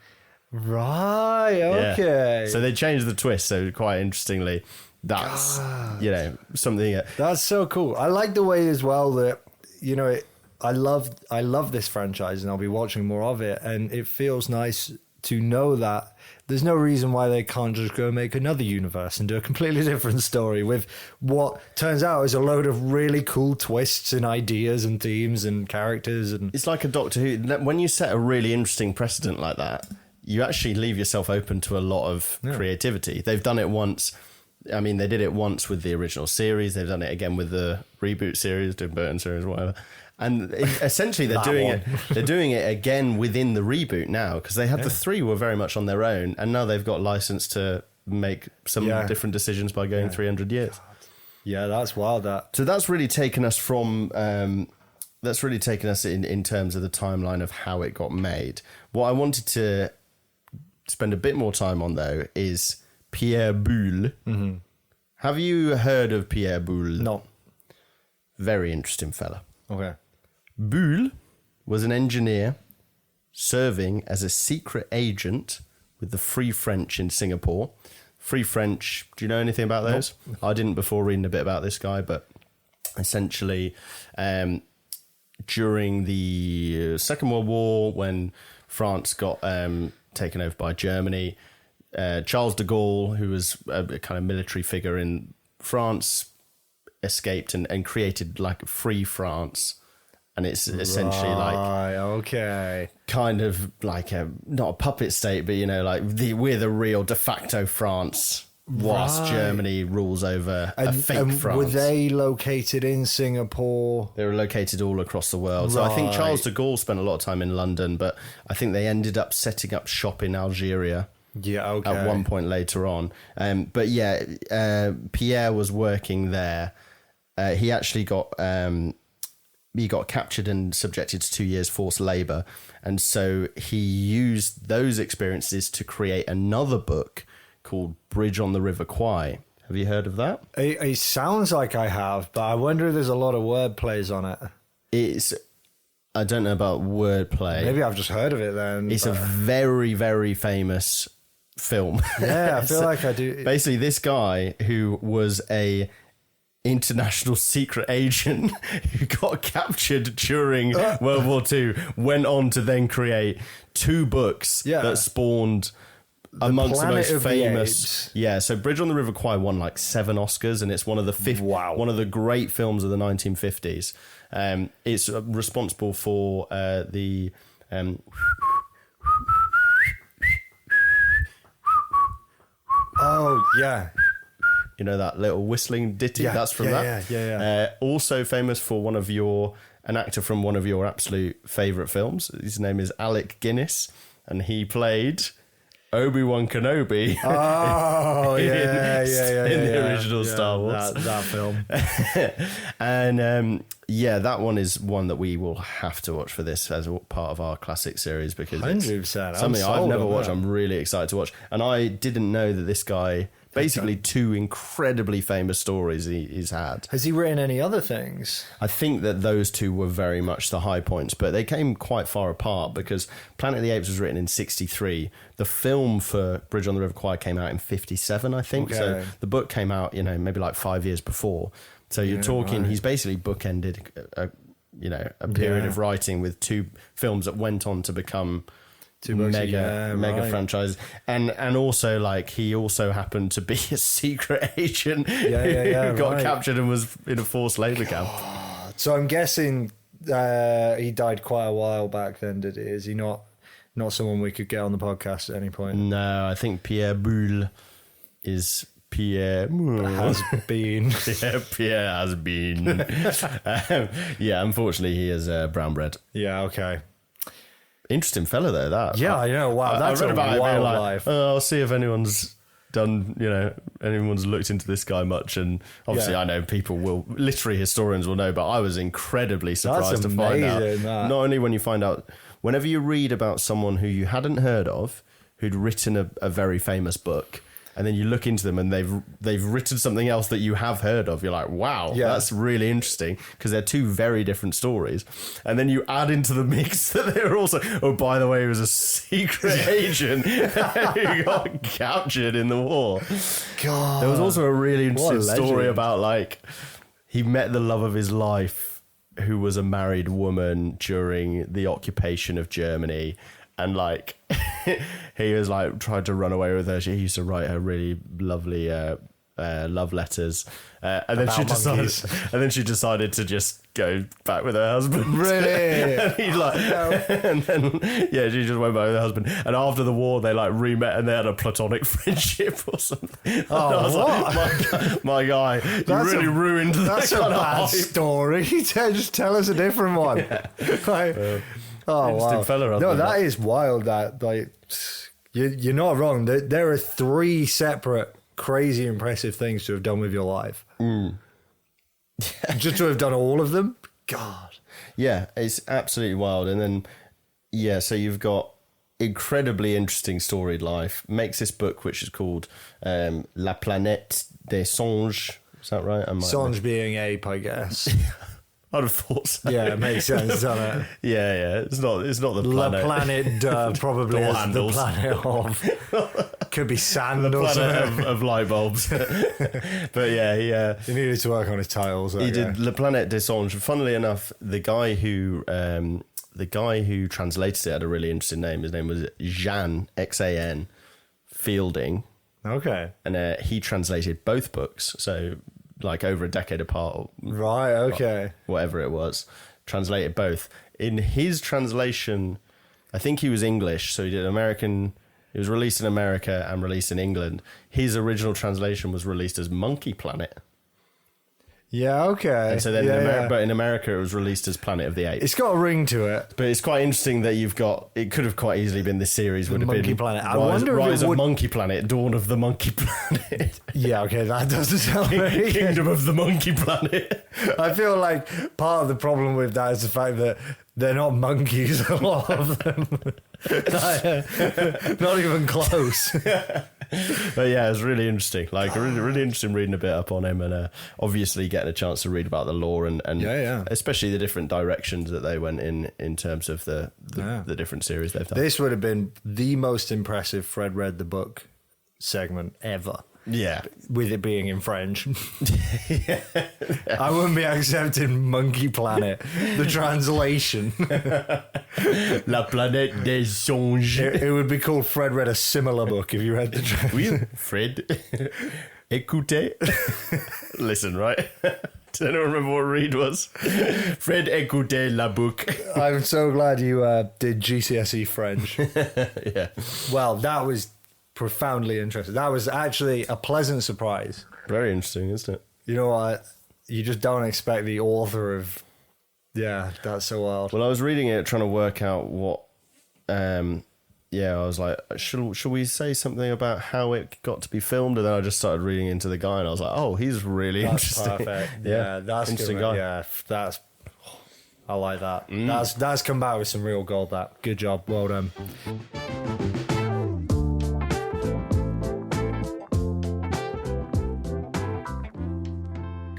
Right, okay. Yeah. So they changed the twist. So quite interestingly, that's, you know, something... That's so cool. I like the way as well that, you know, I love this franchise, and I'll be watching more of it. And it feels nice to know that there's no reason why they can't just go make another universe and do a completely different story with what turns out is a load of really cool twists and ideas and themes and characters. And it's like a Doctor Who. When you set a really interesting precedent like that, you actually leave yourself open to a lot of creativity. They've done it once. I mean, they did it once with the original series. They've done it again with the reboot series, Tim Burton series, whatever. And essentially, they're doing it. They're doing it again within the reboot now, because they had the three were very much on their own, and now they've got license to make some different decisions by going 300 years. Yeah, that's wild. So that's really taken us from. That's really taken us in terms of the timeline of how it got made. What I wanted to spend a bit more time on, though, is Pierre Boulle. Mm-hmm. Have you heard of Pierre Boulle? No. Very interesting fella. Okay. Boulle was an engineer serving as a secret agent with the Free French in Singapore. Free French, do you know anything about those? Nope. I didn't before reading a bit about this guy, but essentially during the Second World War, when France got taken over by Germany, Charles de Gaulle, who was a kind of military figure in France, escaped and created like Free France. And it's essentially kind of like not a puppet state, but like we're the real de facto France, whilst Germany rules over a fake France. Were they located in Singapore? They were located all across the world. So I think Charles de Gaulle spent a lot of time in London, but I think they ended up setting up shop in Algeria. Yeah, okay. At one point later on. But yeah, Pierre was working there. He actually got captured and subjected to 2 years forced labour. And so he used those experiences to create another book called Bridge on the River Kwai. Have you heard of that? It sounds like I have, but I wonder if there's a lot of word plays on it. I don't know about wordplay. Maybe I've just heard of it then. It's a very, very famous film. Yeah, I feel like I do. Basically, this guy who was a international secret agent who got captured during World War II went on to then create 2 books that spawned amongst the most famous. Yeah, so Bridge on the River Kwai won like 7 Oscars, and it's one of the one of the great films of the 1950s. It's responsible for the oh yeah. You know, that little whistling ditty? That's from that. Yeah. Also famous for an actor from one of your absolute favourite films. His name is Alec Guinness, and he played Obi-Wan Kenobi. Oh, in the original Star Wars. That film. And that one is one that we will have to watch for this as a part of our classic series, because 100%. It's something I've never watched. I'm really excited to watch. And I didn't know that this guy... Basically, 2 incredibly famous stories he's had. Has he written any other things? I think that those 2 were very much the high points, but they came quite far apart, because Planet of the Apes was written in 1963. The film for Bridge on the River Kwai came out in 1957, I think. Okay. So the book came out, maybe like 5 years before. So you're talking, he's basically bookended a period of writing with 2 films that went on to become... mega franchise, and also like he also happened to be a secret agent who got captured and was in a forced labour camp. So I'm guessing he died quite a while back then. Is he not someone we could get on the podcast at any point? No, I think Pierre Boulle is Pierre has been. Pierre has been. Unfortunately, he is brown bread. Yeah, okay. Interesting fella though, that. Yeah, I know. Wow, that's a wild life. I'll see if anyone's done, anyone's looked into this guy much. And obviously I know people will, literary historians will know, but I was incredibly surprised to find out. Not only when you find out, whenever you read about someone who you hadn't heard of, who'd written a very famous book, and then you look into them and they've written something else that you have heard of. You're like, wow, that's really interesting, because they're 2 very different stories. And then you add into the mix that they were also, by the way, he was a secret agent who got captured in the war. God, there was also a really interesting story about like he met the love of his life, who was a married woman during the occupation of Germany. And like he was like tried to run away with her. He used to write her really lovely love letters, and then she decided to just go back with her husband. Really? And he like, and then she just went back with her husband. And after the war, they like re-met and they had a platonic friendship or something. Oh, I was what? My guy, you really ruined. That's a bad story. Just tell us a different one. Yeah. Oh wow! No, that is wild. That like you're not wrong. There are 3 separate, crazy, impressive things to have done with your life. Just to have done all of them. God. Yeah, it's absolutely wild. And then so you've got incredibly interesting storied life. Makes this book, which is called La Planète des Singes. Is that right? Singe being ape, I guess. I'd have thought so. Yeah, it makes sense, doesn't it? Yeah. It's not the planet. La Planet probably is the planet of... Could be sand the or planet something. of light bulbs. But he needed to work on his titles. He did La Planète des Singes. Funnily enough, the guy who translated it had a really interesting name. His name was Jean, Xan. Fielding, Okay. and he translated both books. So, like over a decade apart, Right, okay. whatever it was, translated both. In his translation, I think he was English, so he did American. It was released in America and released in England. His original translation was released as Monkey Planet. Yeah, okay. And so then, yeah. but in America, it was released as Planet of the Apes. It's got a ring to it. But it's quite interesting that you've got. It could have quite easily been this series would have Monkey been Planet. I Rise, wonder if Rise it of would- Monkey Planet, Dawn of the Monkey Planet, Yeah, okay, that doesn't sound very good. Kingdom of the Monkey Planet. I feel like part of the problem with that is the fact that they're not monkeys, a lot of them. Not even close. But yeah, it's really interesting. Like really, really interesting reading a bit up on him, and obviously getting a chance to read about the lore and Yeah. especially the different directions that they went in terms of the different series they've done. This would have been the most impressive Fred read the book segment ever. Yeah. With it being in French. I wouldn't be accepting Monkey Planet, the translation. La planète des songes. It would be called Fred read a similar book if you read the translation. Oui, Fred. Écoutez. Listen, right? Does anyone remember what read was? Fred écoutez la book. I'm so glad you did GCSE French. Yeah. Well, that was profoundly interesting. That was actually a pleasant surprise. Very interesting, isn't it? You know what? You just don't expect the author of... Yeah, that's so wild. Well, I was reading it, trying to work out what... I was like, should we say something about how it got to be filmed? And then I just started reading into the guy, and I was like, oh, he's really That's interesting. perfect. Yeah, that's interesting good. guy. Yeah, that's... I like that. That's come back with some real gold, that. Good job. Well done.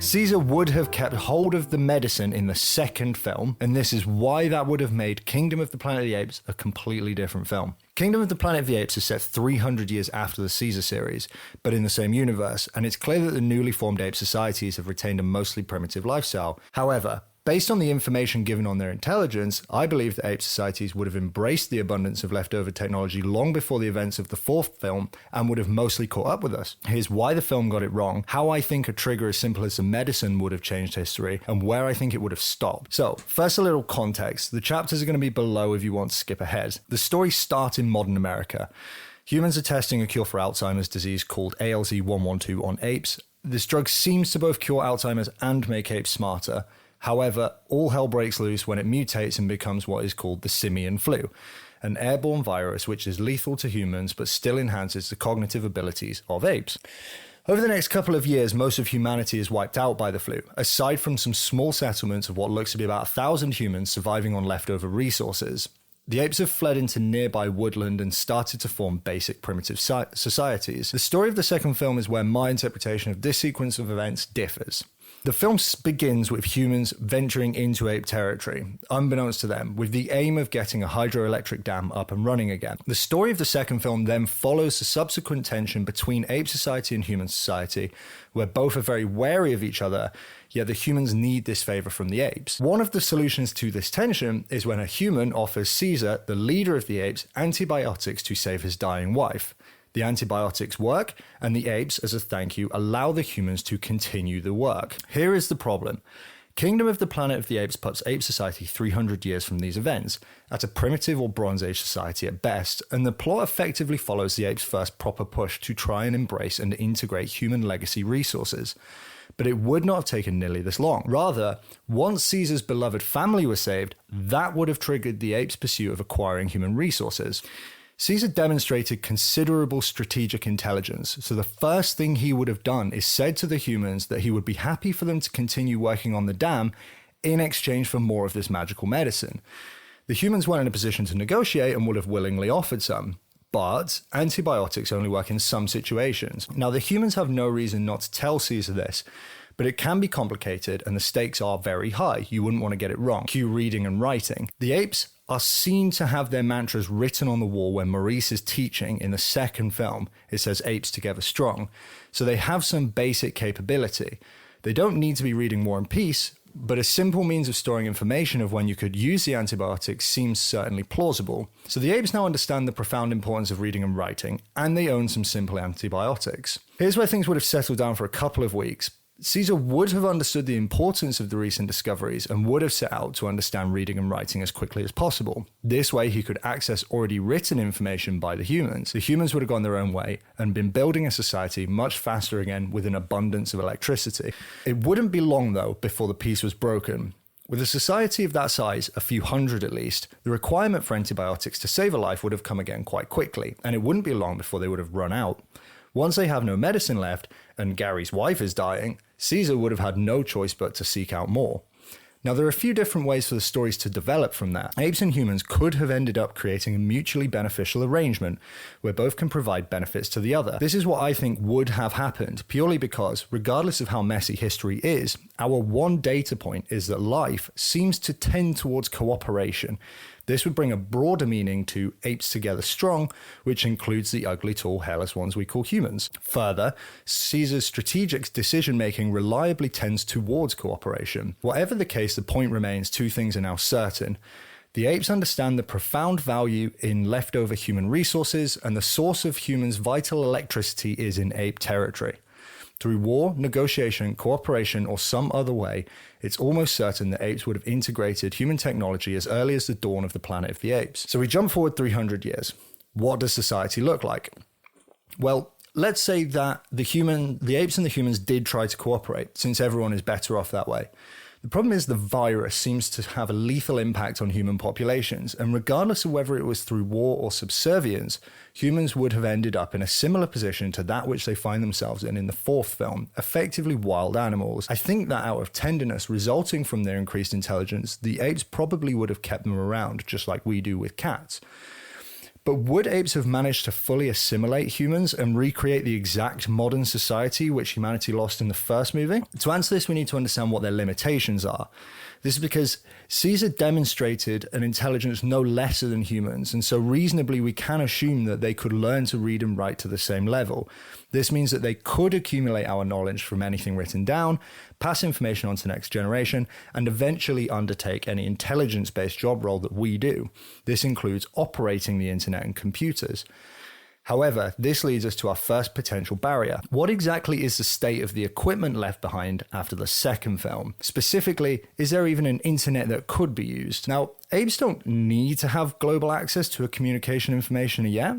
Caesar would have kept hold of the medicine in the second film, and this is why that would have made Kingdom of the Planet of the Apes a completely different film. Kingdom of the Planet of the Apes is set 300 years after the Caesar series, but in the same universe, and it's clear that the newly formed ape societies have retained a mostly primitive lifestyle. However, based on the information given on their intelligence, I believe that ape societies would have embraced the abundance of leftover technology long before the events of the fourth film and would have mostly caught up with us. Here's why the film got it wrong, how I think a trigger as simple as the medicine would have changed history, and where I think it would have stopped. So, first a little context. The chapters are going to be below if you want to skip ahead. The story starts in modern America. Humans are testing a cure for Alzheimer's disease called ALZ-112 on apes. This drug seems to both cure Alzheimer's and make apes smarter. However, all hell breaks loose when it mutates and becomes what is called the simian flu, an airborne virus which is lethal to humans but still enhances the cognitive abilities of apes. Over the next couple of years, most of humanity is wiped out by the flu, aside from some small settlements of what looks to be about 1,000 humans surviving on leftover resources. The apes have fled into nearby woodland and started to form basic primitive societies. The story of the second film is where my interpretation of this sequence of events differs. The film begins with humans venturing into ape territory, unbeknownst to them, with the aim of getting a hydroelectric dam up and running again. The story of the second film then follows the subsequent tension between ape society and human society, where both are very wary of each other, yet the humans need this favor from the apes. One of the solutions to this tension is when a human offers Caesar, the leader of the apes, antibiotics to save his dying wife. The antibiotics work, and the apes, as a thank you, allow the humans to continue the work. Here is the problem. Kingdom of the Planet of the Apes puts ape society 300 years from these events, at a primitive or Bronze Age society at best, and the plot effectively follows the apes' first proper push to try and embrace and integrate human legacy resources. But it would not have taken nearly this long. Rather, once Caesar's beloved family was saved, that would have triggered the apes' pursuit of acquiring human resources. Caesar demonstrated considerable strategic intelligence, so the first thing he would have done is said to the humans that he would be happy for them to continue working on the dam in exchange for more of this magical medicine. The humans weren't in a position to negotiate and would have willingly offered some, but antibiotics only work in some situations. Now, the humans have no reason not to tell Caesar this, but it can be complicated and the stakes are very high. You wouldn't want to get it wrong. Cue reading and writing. The apes are seen to have their mantras written on the wall when Maurice is teaching in the second film. It says apes together strong. So they have some basic capability. They don't need to be reading War and Peace, but a simple means of storing information of when you could use the antibiotics seems certainly plausible. So the apes now understand the profound importance of reading and writing, and they own some simple antibiotics. Here's where things would have settled down for a couple of weeks. Caesar would have understood the importance of the recent discoveries and would have set out to understand reading and writing as quickly as possible. This way he could access already written information by the humans. The humans would have gone their own way and been building a society much faster again with an abundance of electricity. It wouldn't be long though before the peace was broken. With a society of that size, a few hundred at least, the requirement for antibiotics to save a life would have come again quite quickly, and it wouldn't be long before they would have run out. Once they have no medicine left, and Gary's wife is dying, Caesar would have had no choice but to seek out more. Now, there are a few different ways for the stories to develop from that. Apes and humans could have ended up creating a mutually beneficial arrangement where both can provide benefits to the other. This is what I think would have happened, purely because, regardless of how messy history is, our one data point is that life seems to tend towards cooperation. This would bring a broader meaning to apes together strong, which includes the ugly, tall, hairless ones we call humans. Further, Caesar's strategic decision-making reliably tends towards cooperation. Whatever the case, the point remains two things are now certain. The apes understand the profound value in leftover human resources, and the source of humans' vital electricity is in ape territory. Through war, negotiation, cooperation, or some other way, it's almost certain that apes would have integrated human technology as early as the dawn of the Planet of the Apes. So we jump forward 300 years. What does society look like? Well, let's say that the apes and the humans did try to cooperate, since everyone is better off that way. The problem is the virus seems to have a lethal impact on human populations, and regardless of whether it was through war or subservience, humans would have ended up in a similar position to that which they find themselves in the fourth film, effectively wild animals. I think that out of tenderness resulting from their increased intelligence, the apes probably would have kept them around, just like we do with cats. But would apes have managed to fully assimilate humans and recreate the exact modern society which humanity lost in the first movie? To answer this, we need to understand what their limitations are. This is because Caesar demonstrated an intelligence no lesser than humans, and so reasonably we can assume that they could learn to read and write to the same level. This means that they could accumulate our knowledge from anything written down, pass information on to the next generation, and eventually undertake any intelligence-based job role that we do. This includes operating the internet and computers. However, this leads us to our first potential barrier. What exactly is the state of the equipment left behind after the second film? Specifically, is there even an internet that could be used? Now, apes don't need to have global access to a communication information yet,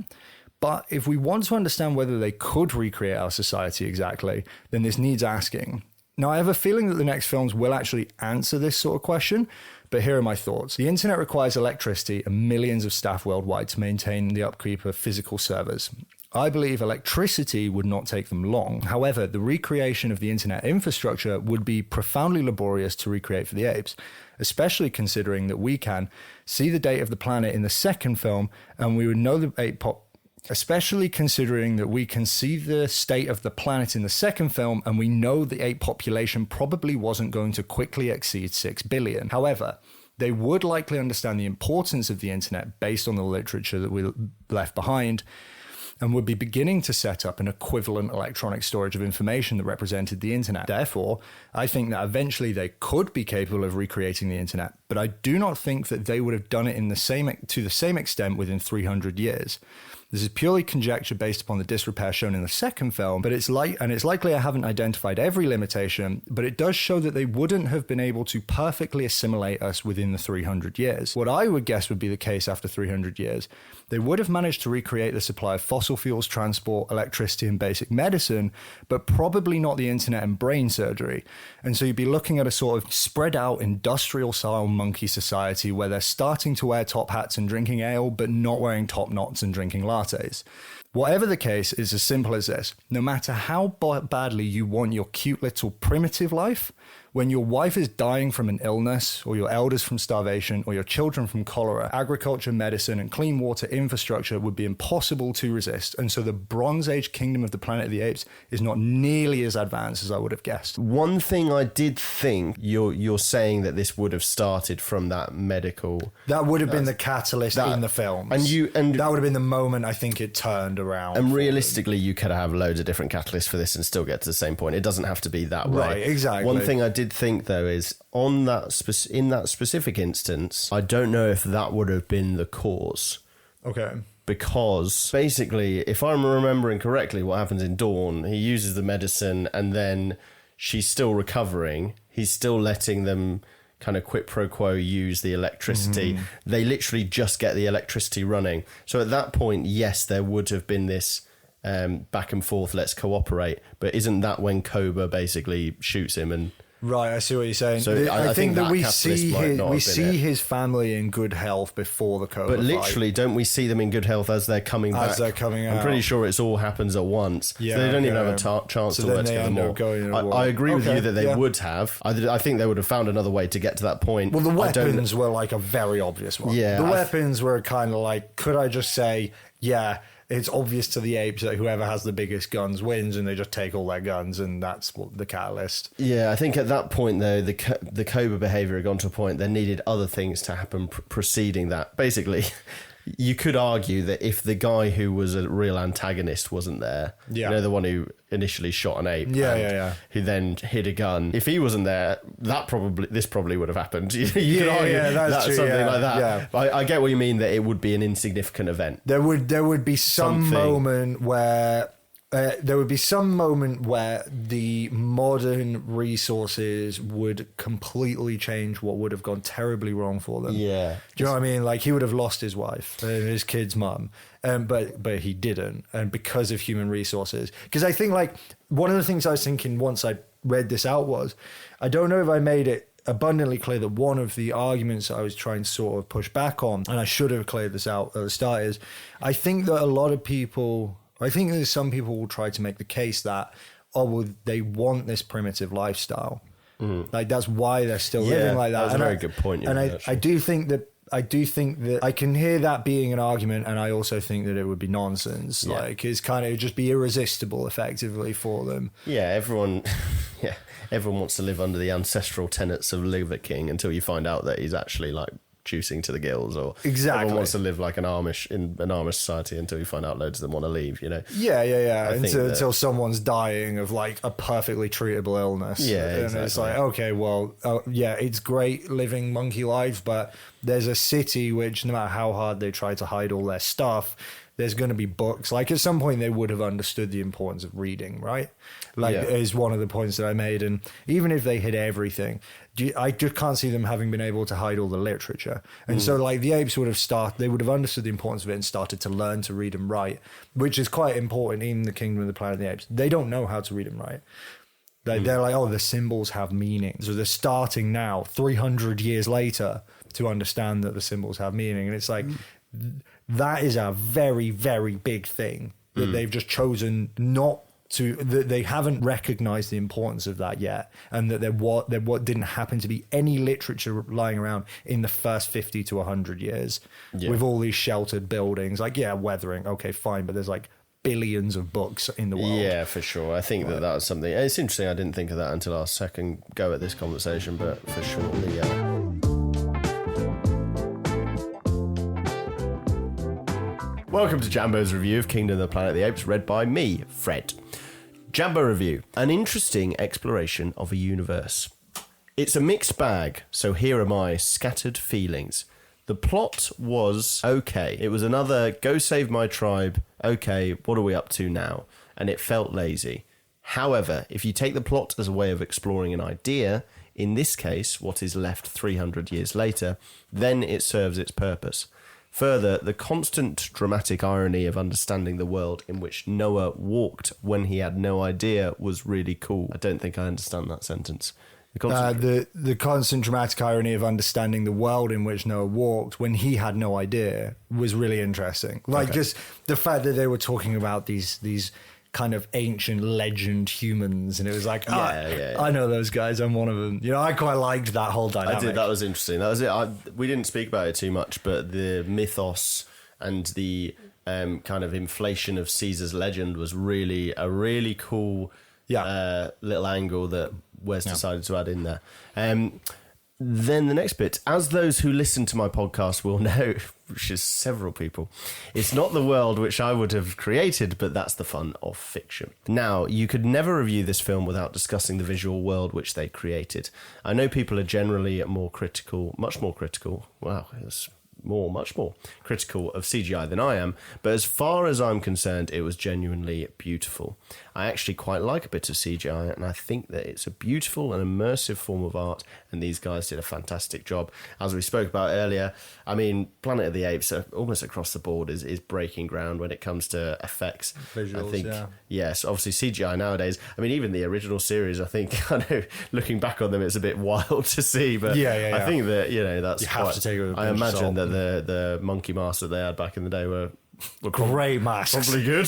but if we want to understand whether they could recreate our society exactly, then this needs asking. Now, I have a feeling that the next films will actually answer this sort of question, but here are my thoughts. The internet requires electricity and millions of staff worldwide to maintain the upkeep of physical servers. I believe electricity would not take them long. However, the recreation of the internet infrastructure would be profoundly laborious to recreate for the apes, especially considering that we can see the date of the planet in the second film and we would know the ape especially considering that we can see the state of the planet in the second film and we know the ape population probably wasn't going to quickly exceed 6 billion. However, they would likely understand the importance of the internet based on the literature that we left behind and would be beginning to set up an equivalent electronic storage of information that represented the internet. Therefore, I think that eventually they could be capable of recreating the internet, but I do not think that they would have done it to the same extent within 300 years. This is purely conjecture based upon the disrepair shown in the second film, but it's likely I haven't identified every limitation, but it does show that they wouldn't have been able to perfectly assimilate us within the 300 years. What I would guess would be the case after 300 years. They would have managed to recreate the supply of fossil fuels, transport, electricity, and basic medicine, but probably not the internet and brain surgery. And so you'd be looking at a sort of spread out industrial-style monkey society where they're starting to wear top hats and drinking ale, but not wearing top knots and drinking lattes. Whatever the case, is as simple as this. No matter how badly you want your cute little primitive life, when your wife is dying from an illness, or your elders from starvation, or your children from cholera, agriculture, medicine, and clean water infrastructure would be impossible to resist. And so the Bronze Age kingdom of the Planet of the Apes is not nearly as advanced as I would have guessed. One thing I did think, you're saying that this would have started from that medical... That would have been the catalyst in the films. And that would have been the moment I think it turned around. And realistically, you could have loads of different catalysts for this and still get to the same point. It doesn't have to be that way. Right, exactly. One thing I did think, though, is on that in that specific instance, I don't know if that would have been the cause. Okay. Because basically, if I'm remembering correctly, what happens in Dawn, he uses the medicine and then she's still recovering. He's still letting them kind of quid pro quo use the electricity. They literally just get the electricity running. So at that point, yes, there would have been this back and forth, let's cooperate. But isn't that when Koba basically shoots him and... Right, I see what you're saying. So I think that we see his family in good health before the Koba But literally, don't we see them in good health as they're coming back? As they're coming out. I'm pretty sure it all happens at once. Yeah, so they don't even have a chance to work together more. I agree with you that they would have. I think they would have found another way to get to that point. Well, the weapons were like a very obvious one. Yeah, the weapons were kind of like, could I just say, yeah, it's obvious to the apes that whoever has the biggest guns wins, and they just take all their guns, and that's what the catalyst. Yeah, I think at that point, though, the Koba behavior had gone to a point there needed other things to happen preceding that. Basically, you could argue that if the guy who was a real antagonist wasn't there, the one who initially shot an ape, who then hid a gun, if he wasn't there, this probably would have happened. You could argue that's true, something like that. Yeah. I get what you mean, that it would be an insignificant event. There would be some moment where the modern resources would completely change what would have gone terribly wrong for them. Yeah. Do you know what I mean? Like, he would have lost his wife and his kid's mum, but he didn't. And because of human resources. Because I think, like, one of the things I was thinking once I read this out was, I don't know if I made it abundantly clear that one of the arguments I was trying to sort of push back on, and I should have cleared this out at the start, is I think that a lot of people... I think there's some people will try to make the case that, they want this primitive lifestyle. Like, that's why they're still living like that. That's a very good point. I do think that I can hear that being an argument, and I also think that it would be nonsense. Yeah. Like, it'd just be irresistible effectively for them. Yeah, everyone wants to live under the ancestral tenets of Liver King until you find out that he's actually like juicing to the gills, or everyone wants to live like an Amish society until you find out loads of them want to leave, until someone's dying of like a perfectly treatable illness, and it's like, okay, well, it's great living monkey lives, but there's a city which, no matter how hard they try to hide all their stuff, there's going to be books. Like, at some point they would have understood the importance of reading, right? Like, is one of the points that I made. And even if they hid everything, I just can't see them having been able to hide all the literature. And so, like, the apes would have understood the importance of it and started to learn to read and write, which is quite important in the Kingdom of the Planet of the Apes. They don't know how to read and write. They're like, the symbols have meaning. So they're starting now, 300 years later, to understand that the symbols have meaning. And it's like... That is a very, very big thing that they've just chosen not to, that they haven't recognized the importance of that yet, and that there didn't happen to be any literature lying around in the first 50 to 100 years with all these sheltered buildings. Like, weathering, okay, fine, but there's like billions of books in the world. Yeah, for sure. I think that was something. It's interesting. I didn't think of that until our second go at this conversation, but for sure, Welcome to Jambo's review of Kingdom of the Planet of the Apes, read by me, Fred. Jambo review. An interesting exploration of a universe. It's a mixed bag, so here are my scattered feelings. The plot was okay. It was another go save my tribe. Okay, what are we up to now? And it felt lazy. However, if you take the plot as a way of exploring an idea, in this case, what is left 300 years later, then it serves its purpose. Further, the constant dramatic irony of understanding the world in which Noah walked when he had no idea was really cool. I don't think I understand that sentence. The constant dramatic irony of understanding the world in which Noah walked when he had no idea was really interesting. Like, just the fact that they were talking about these kind of ancient legend humans, and it was like, I know those guys, I'm one of them. I quite liked that whole dynamic. I did. That was interesting. That was it. We didn't speak about it too much, but the mythos and the kind of inflation of Caesar's legend was really a really cool little angle that Wes decided to add in there. then the next bit, as those who listen to my podcast will know, which is several people, it's not the world which I would have created, but that's the fun of fiction. Now, you could never review this film without discussing the visual world which they created. I know people are generally more critical, much more critical. Wow, it's much more critical of CGI than I am, but as far as I'm concerned, it was genuinely beautiful. I actually quite like a bit of CGI, and I think that it's a beautiful and immersive form of art, and these guys did a fantastic job. As we spoke about earlier, I mean, Planet of the Apes, almost across the board, is breaking ground when it comes to effects. Visuals, I think, yeah. yes, obviously CGI nowadays, I mean, even the original series, I think, I know, looking back on them, it's a bit wild to see, but yeah. I think that, that's you have to take it with a I pinch of imagine salt. that the monkey masks that they had back in the day were Great masks. probably good.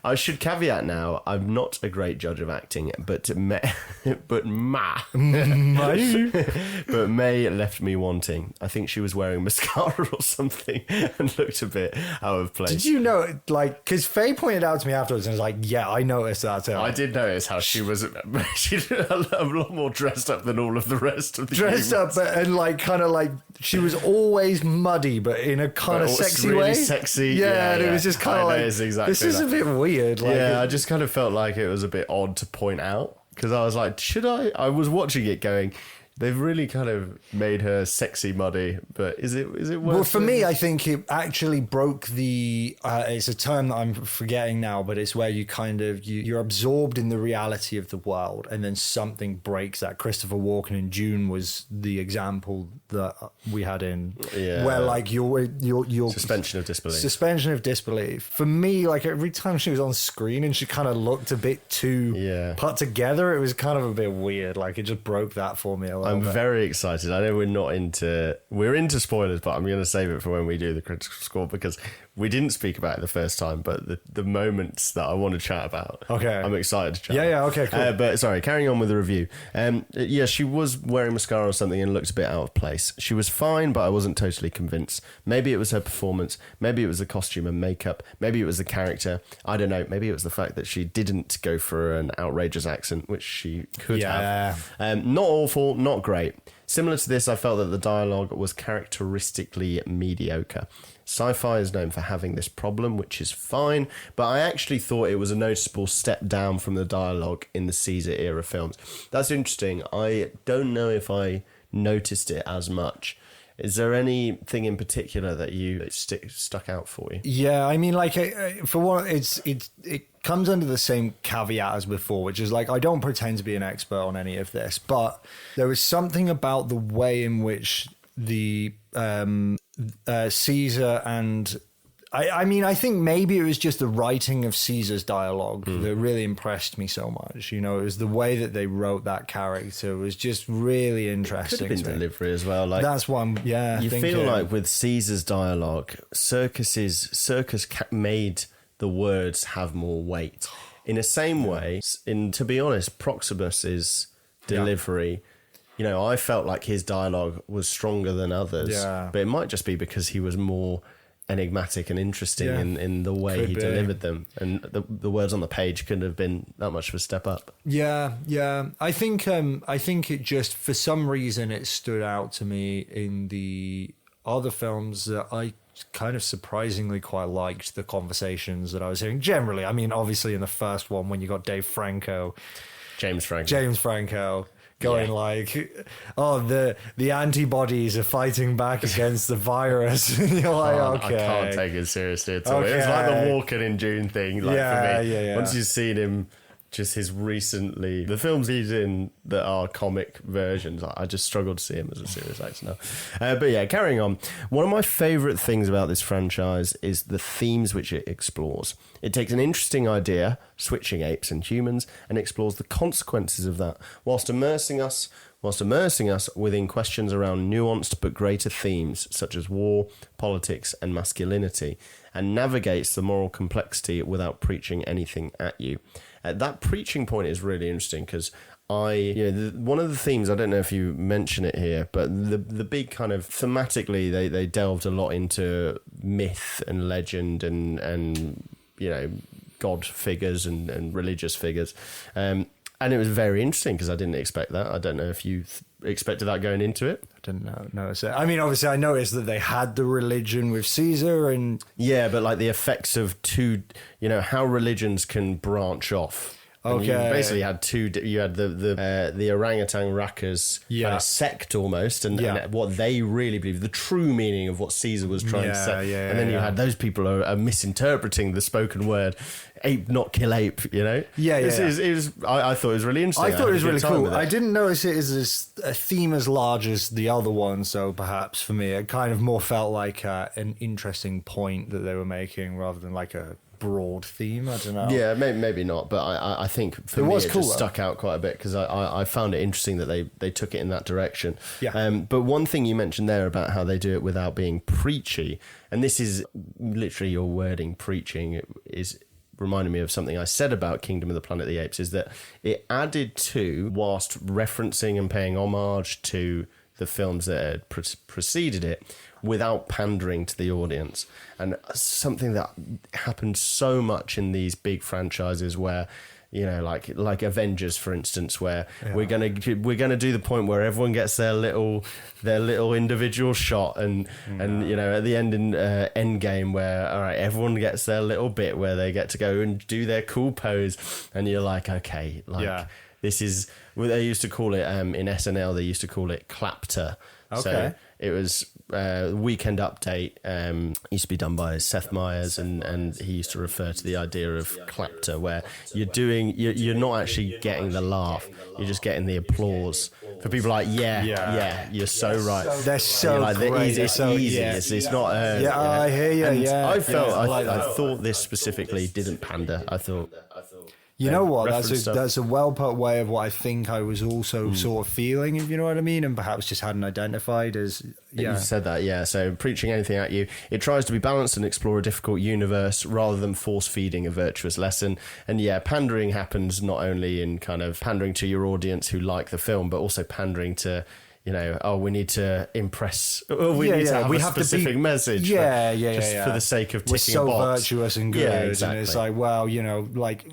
I should caveat now, I'm not a great judge of acting, but May left me wanting. I think she was wearing mascara or something and looked a bit out of place. Did you know, like, because Faye pointed out to me afterwards and was like, yeah, I noticed that too. I did notice how she was a lot more dressed up than all of the rest of the Dressed humans. up and like kind of like she was always muddy, but in a kind of sexy really way. Sexy, yeah, and it was just kind of like exactly this is that. a bit weird. Like, Yeah, I just kind of felt like it was a bit odd to point out because I was like, should I? I was watching it going, they've really kind of made her sexy muddy, but is it worth well, for it? me, I think it actually broke the. It's a term that I'm forgetting now, but it's where you kind of you're absorbed in the reality of the world, and then something breaks that. Christopher Walken in Dune was the example that we had in where like you're suspension of disbelief. Suspension of disbelief. For me, like every time she was on screen and she kind of looked a bit too put together, it was kind of a bit weird. Like it just broke that for me a little bit. Very excited. I know we're into spoilers, but I'm going to save it for when we do the critical score because we didn't speak about it the first time, but the moments that I want to chat about, I'm excited to chat about. Yeah, okay, cool. But sorry, carrying on with the review. She was wearing mascara or something and looked a bit out of place. She was fine, but I wasn't totally convinced. Maybe it was her performance. Maybe it was the costume and makeup. Maybe it was the character. I don't know. Maybe it was the fact that she didn't go for an outrageous accent, which she could have. Not awful, not great. Similar to this, I felt that the dialogue was characteristically mediocre. Sci-fi is known for having this problem, which is fine, but I actually thought it was a noticeable step down from the dialogue in the Caesar era films. That's interesting. I don't know if I noticed it as much. Is there anything in particular that stuck out for you? Yeah, I mean, like for one, it comes under the same caveat as before, which is like I don't pretend to be an expert on any of this, but there was something about the way in which the Caesar and I mean, I think maybe it was just the writing of Caesar's dialogue that really impressed me so much. You know, it was the way that they wrote that character was just really interesting. It could have been delivery as well. Like that's one. Yeah, you feel like with Caesar's dialogue, Circus made the words have more weight. In the same way, to be honest, Proximus's delivery. You know, I felt like his dialogue was stronger than others, but it might just be because he was more enigmatic and interesting in the way he delivered them, and the words on the page couldn't have been that much of a step up. Yeah. I think it just for some reason it stood out to me in the other films that I kind of surprisingly quite liked the conversations that I was hearing. Generally, I mean, obviously in the first one when you got James Franco. Going like, oh, the antibodies are fighting back against the virus. You're like, okay. I can't take it seriously at all. Okay. It's like the Walken in June thing. Like for me, once you've seen him, just the films he's in that are comic versions, I just struggle to see him as a serious actor now. But yeah, carrying on. One of my favourite things about this franchise is the themes which it explores. It takes an interesting idea, switching apes and humans, and explores the consequences of that, whilst immersing us within questions around nuanced but greater themes such as war, politics, and masculinity, and navigates the moral complexity without preaching anything at you. That preaching point is really interesting because one of the themes, I don't know if you mention it here, but the big kind of thematically, they delved a lot into myth and legend and God figures and religious figures. And And it was very interesting because I didn't expect that. I don't know if you expected that going into it. I didn't notice it. I mean, obviously, I noticed that they had the religion with Caesar and... Yeah, but like the effects of how religions can branch off. And you basically had you had the orangutan rakas kind of sect almost, and what they really believe, the true meaning of what Caesar was trying to say. And then you had those people are misinterpreting the spoken word, ape not kill ape, you know? I thought it was really interesting. I thought it was really cool. I didn't notice it as a theme as large as the other one, so perhaps for me it kind of more felt like an interesting point that they were making rather than like a broad theme. I don't know. Yeah, maybe not, but I think for me it just stuck out quite a bit because I found it interesting that they took it in that direction. But one thing you mentioned there about how they do it without being preachy, and this is literally your wording, preaching, is reminded me of something I said about Kingdom of the Planet of the Apes, is that it added to, whilst referencing and paying homage to the films that had preceded it, without pandering to the audience. And something that happens so much in these big franchises where, you know, like Avengers, for instance, where we're gonna do the point where everyone gets their little individual shot, and you know, at the end in Endgame, where all right, everyone gets their little bit where they get to go and do their cool pose, and you're like, okay, this is what they used to call it in SNL. They used to call it clapter. Okay. So it was Weekend Update, used to be done by Seth Meyers, and he used to refer to the idea of clapter, where you're not actually getting the laugh, you're just getting the applause for people like, you're so right. They're so like, great. It's easy. It's not... I hear you, and I thought this specifically didn't pander. I thought... You know what? That's a well put way of what I think I was also sort of feeling, if you know what I mean, and perhaps just hadn't identified as. You said that, yeah. So preaching anything at you, it tries to be balanced and explore a difficult universe rather than force feeding a virtuous lesson. And pandering happens not only in kind of pandering to your audience who like the film, but also pandering to, you know, we need to impress. We need to have a specific message. For the sake of ticking We're so a box. Virtuous and good. Yeah, exactly. And it's like, well, you know, like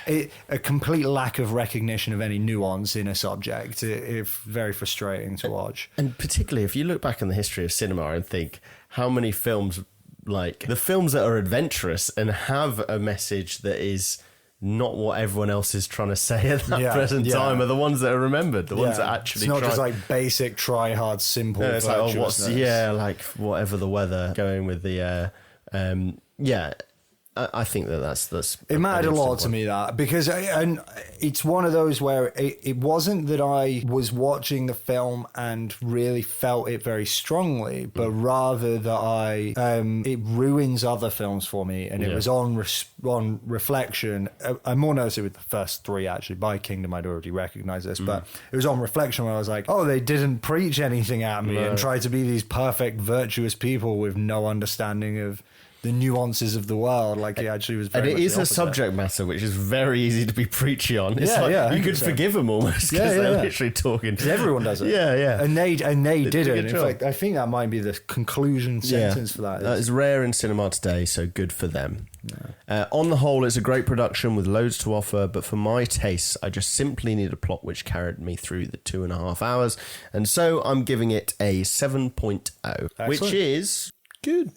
a complete lack of recognition of any nuance in a subject. It's very frustrating to watch. And particularly if you look back in the history of cinema and think how many films, like the films that are adventurous and have a message that is not what everyone else is trying to say at that present time, are the ones that are remembered, the ones that actually it's not just like basic try hard simple it's like, like whatever the weather, going with the I think that's it mattered a lot to me, that, because and it's one of those where it wasn't that I was watching the film and really felt it very strongly, but rather that it ruins other films for me, and it was on reflection. I more noticed it with the first three, actually. By Kingdom, I'd already recognized this, but it was on reflection where I was like, oh, they didn't preach anything at me and try to be these perfect, virtuous people with no understanding of the nuances of the world. Like, he actually was very and it is a subject matter which is very easy to be preachy on. It's you could forgive them almost because they're literally talking. Because everyone does it. And they didn't. In fact, I think that might be the conclusion sentence for that. That is rare in cinema today, so good for them. On the whole, it's a great production with loads to offer, but for my tastes, I just simply need a plot which carried me through the 2.5 hours, and so I'm giving it a 7.0, which is good.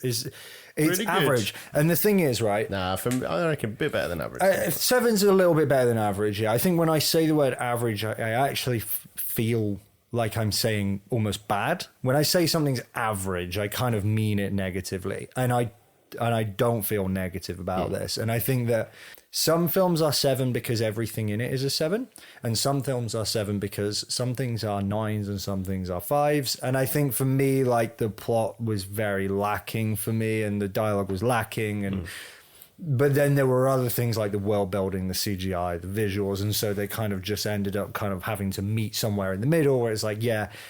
It's really average. Good. And the thing is, right? I reckon a bit better than average. 7's a little bit better than average, I think when I say the word average, I actually feel like I'm saying almost bad. When I say something's average, I kind of mean it negatively. And I don't feel negative about this. And I think that some films are 7 because everything in it is a 7, and some films are 7 because some things are 9s and some things are 5s. And I think for me, like, the plot was very lacking for me, and the dialogue was lacking, and but then there were other things like the world building, the CGI, the visuals, and so they kind of just ended up kind of having to meet somewhere in the middle, where it's like,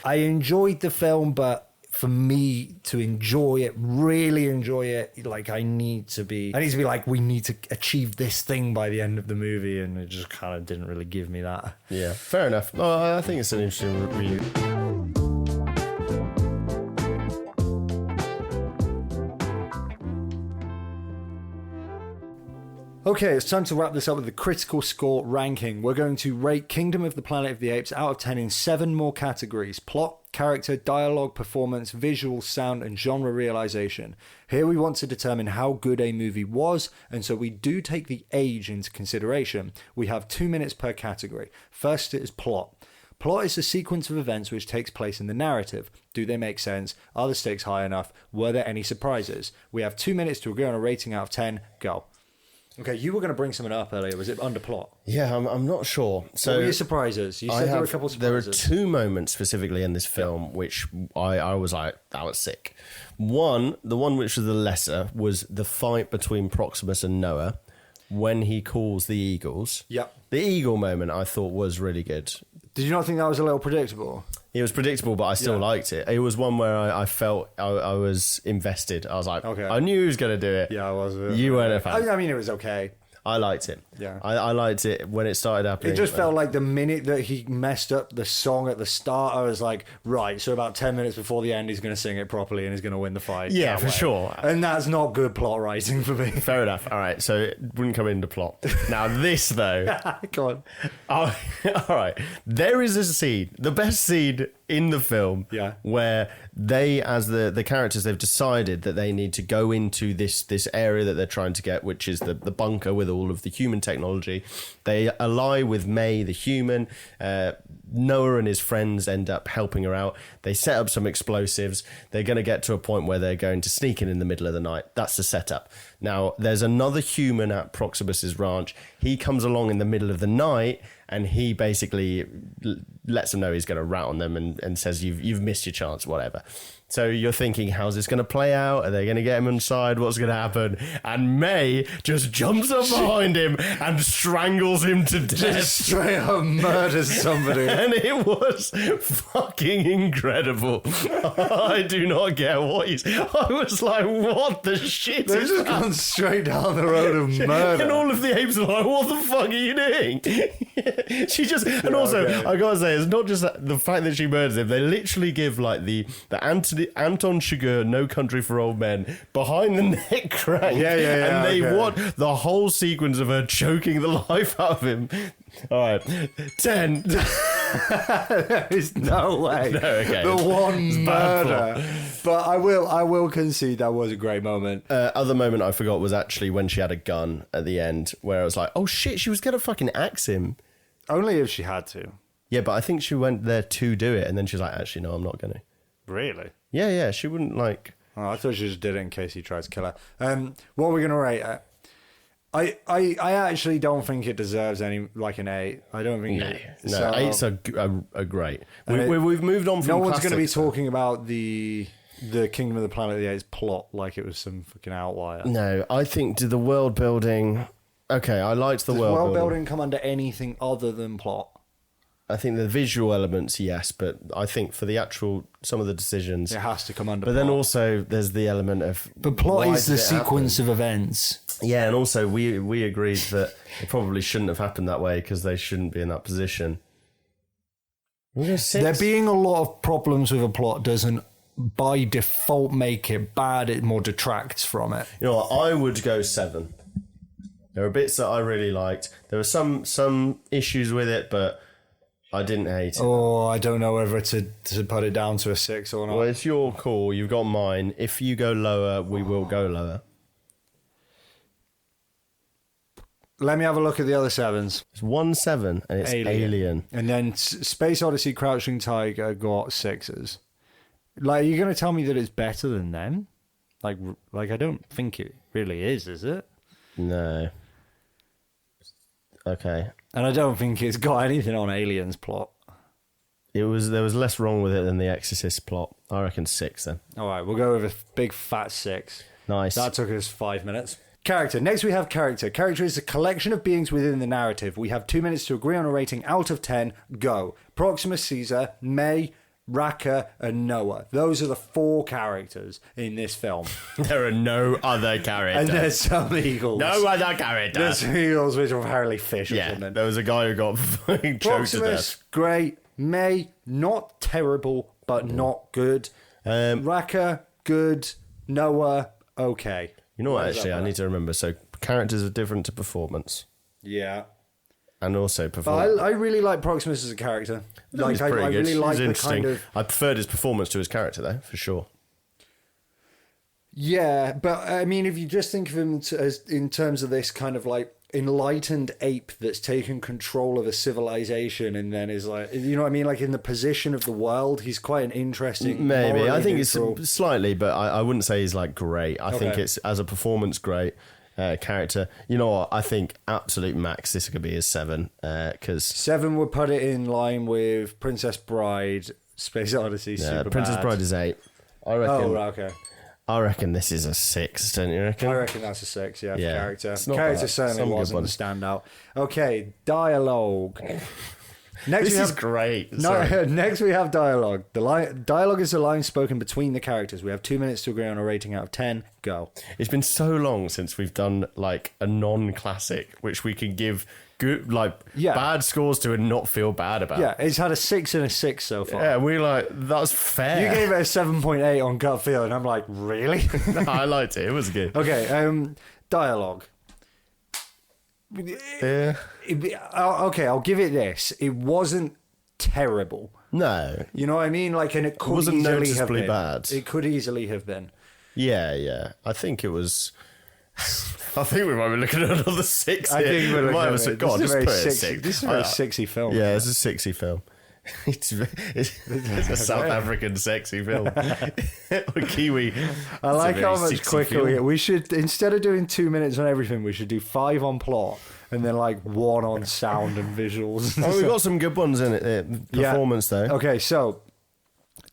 I enjoyed the film, but for me to enjoy it, really enjoy it, like I need to be like, we need to achieve this thing by the end of the movie, and it just kind of didn't really give me that. Yeah, fair enough. Well, I think it's an interesting review. Okay, it's time to wrap this up with the critical score ranking. We're going to rate Kingdom of the Planet of the Apes out of 10 in 7 more categories: plot, character, dialogue, performance, visual, sound, and genre realization. Here we want to determine how good a movie was, and so we do take the age into consideration. We have 2 minutes per category. First is plot. Plot is a sequence of events which takes place in the narrative. Do they make sense? Are the stakes high enough? Were there any surprises? We have 2 minutes to agree on a rating out of 10. Go. Okay, you were going to bring something up earlier. Was it under plot? Yeah, I'm not sure. So what were your surprises? You said there were a couple of surprises. There are 2 moments specifically in this film which I was like, that was sick. One, the one which was the lesser, was the fight between Proximus and Noah when he calls the eagles. Yep. The eagle moment I thought was really good. Did you not think that was a little predictable? It was predictable, but I still liked it. It was one where I felt I was invested. I was like, okay. I knew he was going to do it. Yeah, I was. You weren't a fan. I mean, it was okay. I liked it. Yeah. I liked it when it started happening. It just felt like the minute that he messed up the song at the start, I was like, right, so about 10 minutes before the end, he's going to sing it properly and he's going to win the fight. Yeah, for sure. And that's not good plot writing for me. Fair enough. All right, so it wouldn't come into plot. Now this, though. Go on. Oh, all right. There is a scene, the best scene in the film, where they, as the characters, they've decided that they need to go into this area that they're trying to get, which is the bunker with all of the human technology. They ally with May, the human. Noah and his friends end up helping her out. They set up some explosives. They're going to get to a point where they're going to sneak in the middle of the night. That's the setup. Now, there's another human at Proximus's ranch. He comes along in the middle of the night, and he basically lets them know he's going to rat on them and says, you've missed your chance, whatever. So you're thinking, how's this going to play out? Are they going to get him inside? What's going to happen? And May just jumps up behind him and strangles him to death. Just straight up murders somebody. And it was fucking incredible. I do not get what he's... I was like, what the shit They've is just that? gone straight down the road of murder. And all of the apes are like, what the fuck are you doing? She just... And also, I gotta say, it's not just the fact that she murders him. They literally give like the Anton Chigurh, No Country for Old Men, behind the neck crank. And they want the whole sequence of her choking the life out of him. All right, 10. There is no way. No, okay. The one murder. But I will concede that was a great moment. Other moment I forgot was actually when she had a gun at the end, where I was like, oh shit, she was going to fucking axe him. Only if she had to. Yeah, but I think she went there to do it, and then she was like, actually, no, I'm not going to. Really? Yeah, she wouldn't like... Oh, I thought she just did it in case he tries to kill her. What are we going to rate it? I actually don't think it deserves any, like an 8. I don't think No, 8s are great. We've moved on from no one's going to be classics. talking about the Kingdom of the Planet of the Apes plot like it was some fucking outlier. No, I think the world building... Okay, I liked the world building. Does world building come under anything other than plot? I think the visual elements, yes, but I think for the actual, some of the decisions... It has to come under But plot. then also there's the element of... But plot is the sequence of events. Yeah, and also we agreed that it probably shouldn't have happened that way because they shouldn't be in that position. There being a lot of problems with a plot doesn't by default make it bad, it more detracts from it. You know what, I would go 7. There were bits that I really liked. There were some issues with it, but I didn't hate it. Oh, I don't know whether to put it down to a 6 or not. Well, it's your call. You've got mine. If you go lower, we will go lower. Let me have a look at the other 7s. It's 1-7, and it's Alien. And then Space Odyssey, Crouching Tiger got 6s. Like, you're going to tell me that it's better than them? Like I don't think it really is it? No. Okay. And I don't think it's got anything on Alien's plot. There was less wrong with it than the Exorcist plot. I reckon 6 then. All right, we'll go with a big fat 6. Nice. That took us 5 minutes. Character. Next we have character. Character is a collection of beings within the narrative. We have 2 minutes to agree on a rating out of 10. Go. Proximus Caesar, May, Raka, and Noah. Those are the 4 characters in this film. There are no other characters. And there's some eagles. No other characters. There's some eagles which are apparently fish or something. There was a guy who got fucking choked to Proximus, death. great. May, not terrible, but not good. Raka, good. Noah, okay. You know what, actually, I need to remember. So characters are different to performance. Yeah. And also But performance. I really like Proximus as a character. He's I pretty good. really like He's the interesting. kind of... I preferred his performance to his character, though, for sure. Yeah, but I mean, if you just think of him as in terms of this kind of like enlightened ape that's taken control of a civilization and then is like, you know what I mean? Like in the position of the world, he's quite an interesting... Maybe. I think neutral. it's slightly, but I wouldn't say he's like great. I think Okay. it's, as a performance, great. Character. You know what? I think absolute max this could be his 7, because 7 would put it in line with Princess Bride, Space Odyssey, Superbad. Princess Bride is 8. I reckon. Oh, right, okay. I reckon this is a 6. Don't you reckon? I reckon that's a 6, yeah, for Yeah, character. it's not Character bad. certainly Some good wasn't ones. the standout. Okay, dialogue. Next This we is have great. Sorry. no. Next we have dialogue. Dialogue is the line spoken between the characters. We have 2 minutes to agree on a rating out of 10. Go. It's been so long since we've done like a non-classic, which we can give good, like bad scores to and not feel bad about. Yeah, it's had a 6 and a 6 so far. Yeah, we like that's fair. You gave it a 7.8 on gut feel, and I'm like, really? No, I liked it. It was good. Okay, dialogue. Yeah. Okay, I'll give it this. It wasn't terrible. No. You know what I mean? Like, and it could wasn't easily have noticeably been. bad. It could easily have been. Yeah. I think it was. I think we might be looking at another 6 I here. think we're We might looking have at said, it. God, This is just a put very it at sexy- 6. This is a very sexy film. Yeah, it's a sexy film. It's a South African sexy film. Or Kiwi. I like It's a how very much sexy quicker film. we should, instead of doing 2 minutes on everything, we should do 5 on plot and then like 1 on sound and visuals. Oh, we've got some good ones in it. Performance, though. Okay, so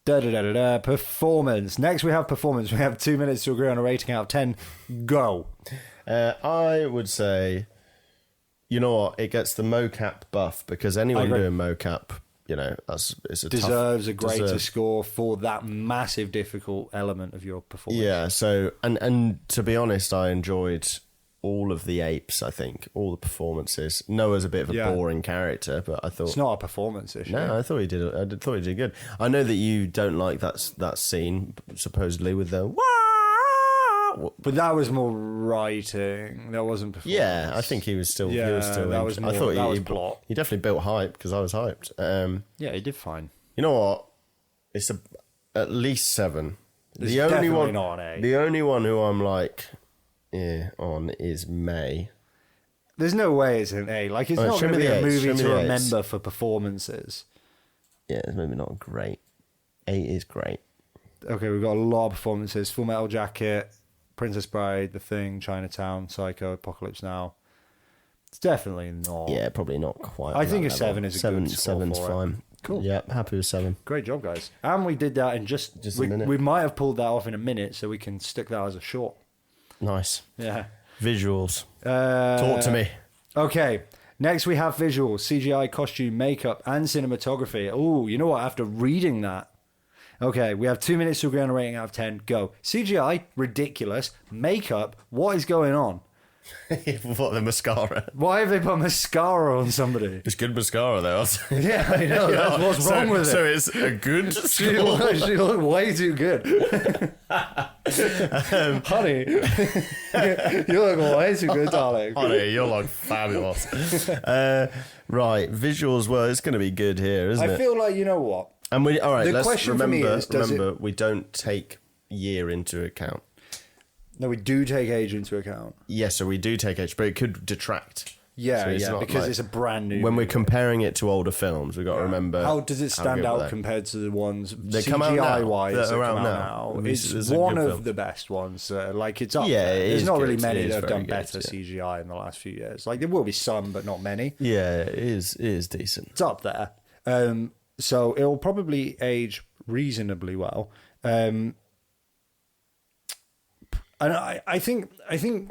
performance. Next we have performance. We have 2 minutes to agree on a rating out of 10. Go. I would say, you know what? It gets the mocap buff because anyone agree. doing mocap, you know, it's a Deserves tough, a greater deserves- score for that massive difficult element of your performance. Yeah. So, and to be honest, I enjoyed all of the apes. I think all the performances. Noah's a bit of a Yeah. boring character, but I thought It's not a performance issue. no, I thought he did. Thought he did good. I know that you don't like that scene supposedly with the. But that was more writing. That wasn't performance. Yeah, I think he was still. he Yeah, was still. that was I more- thought that he, was plot. He definitely built hype because I was hyped. Yeah, he did fine. You know what? It's at least 7. It's The only definitely one. not an 8. The only one who I'm like, on is May. There's no way it's an A. Like, it's Alright, not show going to me be the a A's, movie show me to the A's. remember for performances. Yeah, it's maybe not great. 8 is great. Okay, we've got a lot of performances. Full Metal Jacket, Princess Bride, The Thing, Chinatown, Psycho, Apocalypse Now. It's definitely not. Yeah, probably not quite. I on think that a level. 7 is a good score 7's for it. fine. Cool. Yeah, happy with 7. Great job, guys. And we did that in just a minute. We might have pulled that off in a minute, so we can stick that as a short. Nice. Yeah. Visuals. Talk to me. Okay. Next, we have visuals, CGI, costume, makeup, and cinematography. Oh, you know what? After reading that. Okay, we have 2 minutes to agree on a rating out of 10. Go. CGI, ridiculous. Makeup, what is going on? What, the mascara? Why have they put mascara on somebody? It's good mascara, though. Yeah, I know. That's what's wrong with So it. it's a good She score. looked way too good. Honey, you look way too good, darling. Honey, you're like fabulous. Right, visuals. Well, it's going to be good here, isn't I it? feel like, you know what? And we all right. The Let's question for me remember. is, does remember, we don't take year into account. No, we do take age into account. Yes, so we do take age, but it could detract. Yeah, So it's yeah, not because like- it's a brand new. When we're movie. comparing it to older films, we've got to remember. How does it stand good out they're. compared to the ones They come out now. CGI wise They're that come around out now. now? It's It's a one good of film. the best ones. Like it's up Yeah, there. it There's is not good. really It many is that have very done good, better yeah. CGI in the last few years. Like there will be some, but not many. Yeah, it is decent. It's up there. So it will probably age reasonably well. And I think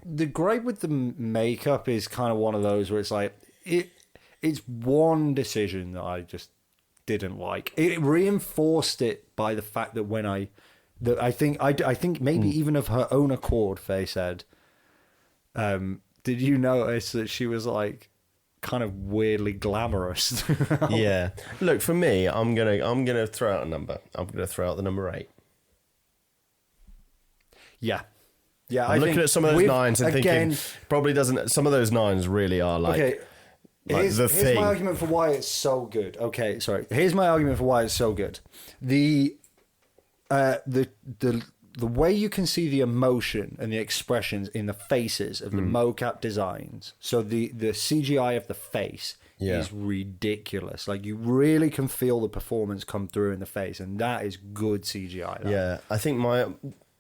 the gripe with the makeup is kind of one of those where it's like it's one decision that I just didn't like. It reinforced it by the fact that I think maybe even of her own accord, Faye said, did you notice that she was like kind of weirdly glamorous? Yeah. Look, for me, I'm gonna throw out a number. I'm gonna throw out the number 8. Yeah. Yeah, I'm looking at some of those nines and thinking probably doesn't. Some of those nines really are like. Okay. Here's my argument for why it's so good. Okay, sorry. Here's my argument for why it's so good. The way you can see the emotion and the expressions in the faces of the mocap designs. So the CGI of the face is ridiculous. Like, you really can feel the performance come through in the face, and that is good CGI. Yeah, I think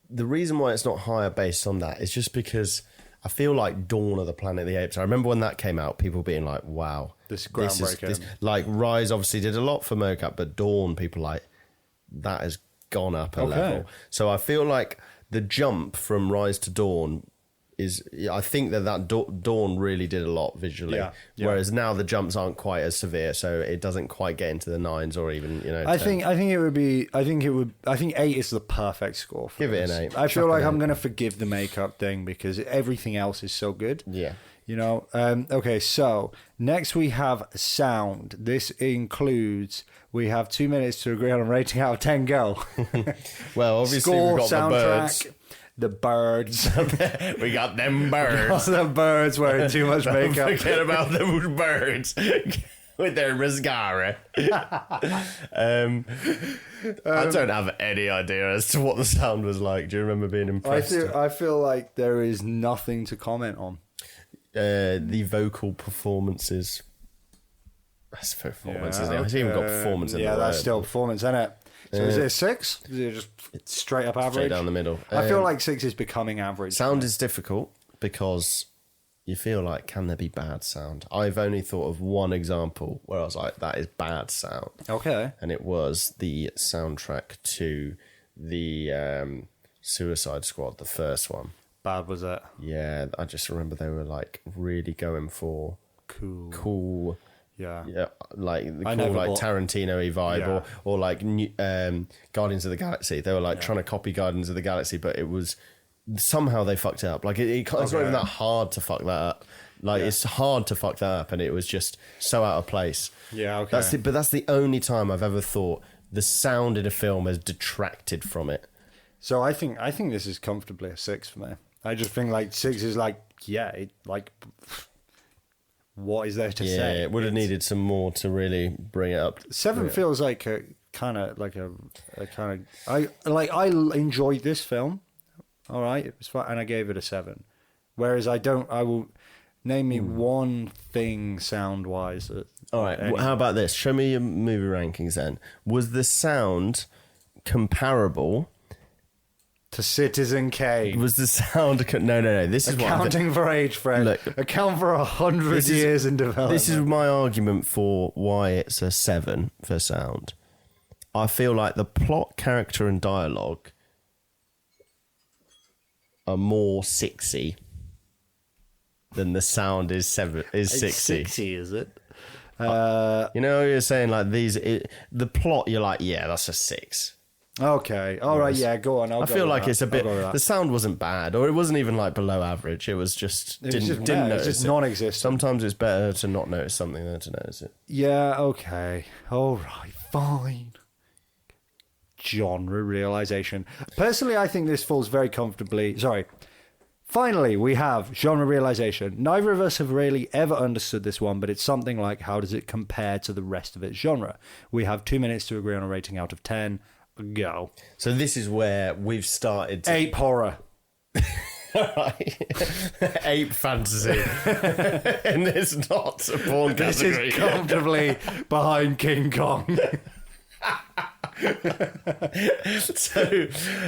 the reason why it's not higher based on that is just because I feel like Dawn of the Planet of the Apes. I remember when that came out, people being like, "Wow, this is groundbreaking." Like Rise obviously did a lot for mocap, but Dawn, people like that has gone up a level. So I feel like the jump from Rise to Dawn is, I think that Dawn really did a lot visually, whereas now the jumps aren't quite as severe, so it doesn't quite get into the nines or even, you know. I think 8 is the perfect score for Give this. it an 8. I feel like I'm going to forgive the makeup thing because everything else is so good. Yeah. You know, okay, so next we have sound. This includes, we have 2 minutes to agree on a rating out of 10, go. Well, obviously Score, we've got soundtrack, the birds. We got them birds. The birds wearing too much makeup. Forget about those birds with their mascara. I don't have any idea as to what the sound was like. Do you remember being impressed? I feel like there is nothing to comment on. The vocal performances. That's performance, isn't it? It's even got performance in there. Yeah, that's still performance, isn't it? So is it a 6? Is it just straight up average? Straight down the middle. I feel like 6 is becoming average. Sound is difficult because you feel like, can there be bad sound? I've only thought of one example where I was like, that is bad sound. Okay. And it was the soundtrack to the Suicide Squad, the first one. Bad was it? Yeah, I just remember they were like really going for cool. Yeah, like the cool, like Tarantino-y vibe, or like Guardians of the Galaxy. They were like trying to copy Guardians of the Galaxy, but it was somehow they fucked it up. Like it's not even that hard to fuck that up. Like it's hard to fuck that up, and it was just so out of place. Yeah, okay. But that's the only time I've ever thought the sound in a film has detracted from it. So I think this is comfortably a 6 for me. I just think like 6 is like what is there to say? Yeah, it would have needed some more to really bring it up. 7 feels like a kind of I enjoyed this film. All right, it was fun, and I gave it a 7. Whereas I will name me one thing sound wise. All right, how about this? Show me your movie rankings then. Was the sound comparable to Citizen Kane? Was the sound... No. This is accounting for age, Fred. Look, account for 100 years in development. This is my argument for why it's a 7 for sound. I feel like the plot, character, and dialogue are more 6-y than the sound is 6-y. It's 6-y, is it? You know, you're saying like the plot. You're like, yeah, that's a 6. Okay, all right, yeah, go on. I feel like it's a bit. The sound wasn't bad, or it wasn't even like below average. It was just didn't notice. It's just non-existent. Sometimes it's better to not notice something than to notice it. Yeah. Okay. All right. Fine. Genre realization. Personally, I think this falls very comfortably. Sorry. Finally, we have genre realization. Neither of us have really ever understood this one, but it's something like, how does it compare to the rest of its genre? We have 2 minutes to agree on a rating out of 10. Go. So this is where we've started to... Ape horror. Ape fantasy. And it's not a porn category. This is comfortably behind King Kong.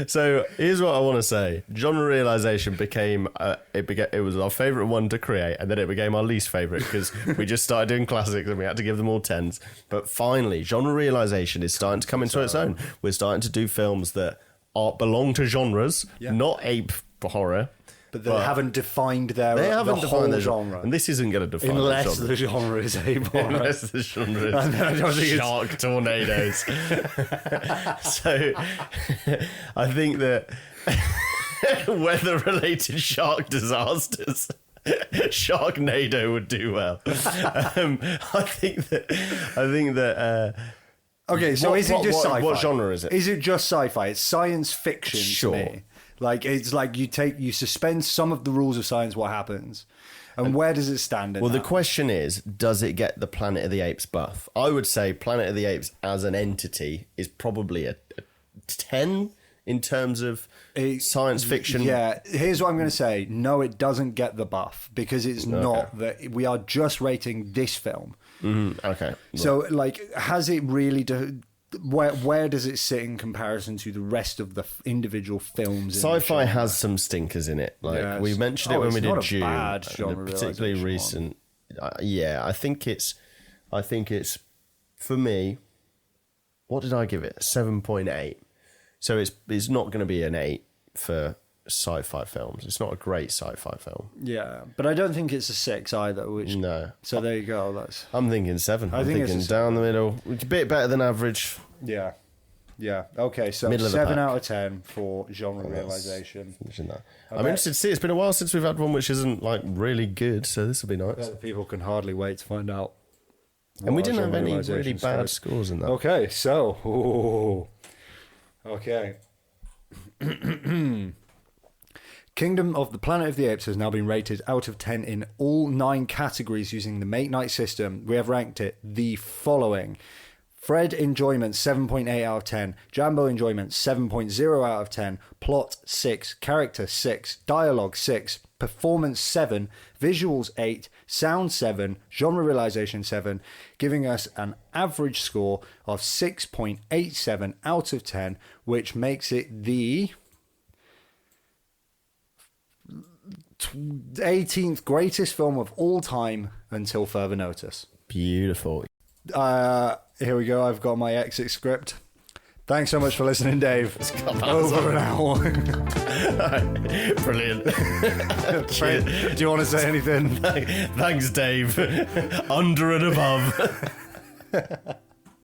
So here's what I want to say. Genre realization became it was our favorite one to create, and then it became our least favorite because we just started doing classics and we had to give them all 10s. But finally, genre realization is starting to come into its own. We're starting to do films that belong to genres, not ape horror. But they haven't defined their genre. And this isn't going to define unless the genre is ape horror. Unless the genre is shark tornadoes. So I think that weather-related shark disasters, Sharknado would do well. I think that. Okay, so is it just sci-fi? What genre is it? Is it just sci-fi? It's science fiction Sure. to me. Like, it's like you suspend some of the rules of science, what happens? And where does it stand in Well, that? the question is, does it get the Planet of the Apes buff? I would say Planet of the Apes as an entity is probably a 10 in terms of science fiction. Yeah, here's what I'm going to say. No, it doesn't get the buff because it's not that we are just rating this film. Okay. So, like, has it really... Where does it sit in comparison to the rest of the individual films? Sci-fi has some stinkers in it. Like we mentioned it when we did June, bad genre particularly recent. Yeah, I think it's for me. What did I give it? 7.8. So it's not going to be an 8 for sci-fi films. It's not a great sci-fi film. Yeah, but I don't think it's a 6 either. No. So there you go. I'm thinking 7. I'm thinking down the middle. It's a bit better than average. Yeah. Okay, so 7 out of 10 for genre realization. I'm interested to see. It's been a while since we've had one which isn't like really good, so this will be nice. People can hardly wait to find out. And we didn't have any really bad scores in that. Okay, so okay. Kingdom of the Planet of the Apes has now been rated out of 10 in all 9 categories using the Make-Night system. We have ranked it the following. Fred enjoyment 7.8 out of 10, Jambo enjoyment 7.0 out of 10, plot 6, character 6, dialogue 6, performance 7, visuals 8, sound 7, genre realization 7, giving us an average score of 6.87 out of 10, which makes it the 18th greatest film of all time until further notice. Beautiful. Here we go. I've got my exit script. Thanks so much for listening, Dave. Over an hour. Brilliant. Do you want to say anything? Thanks, Dave. Under and above.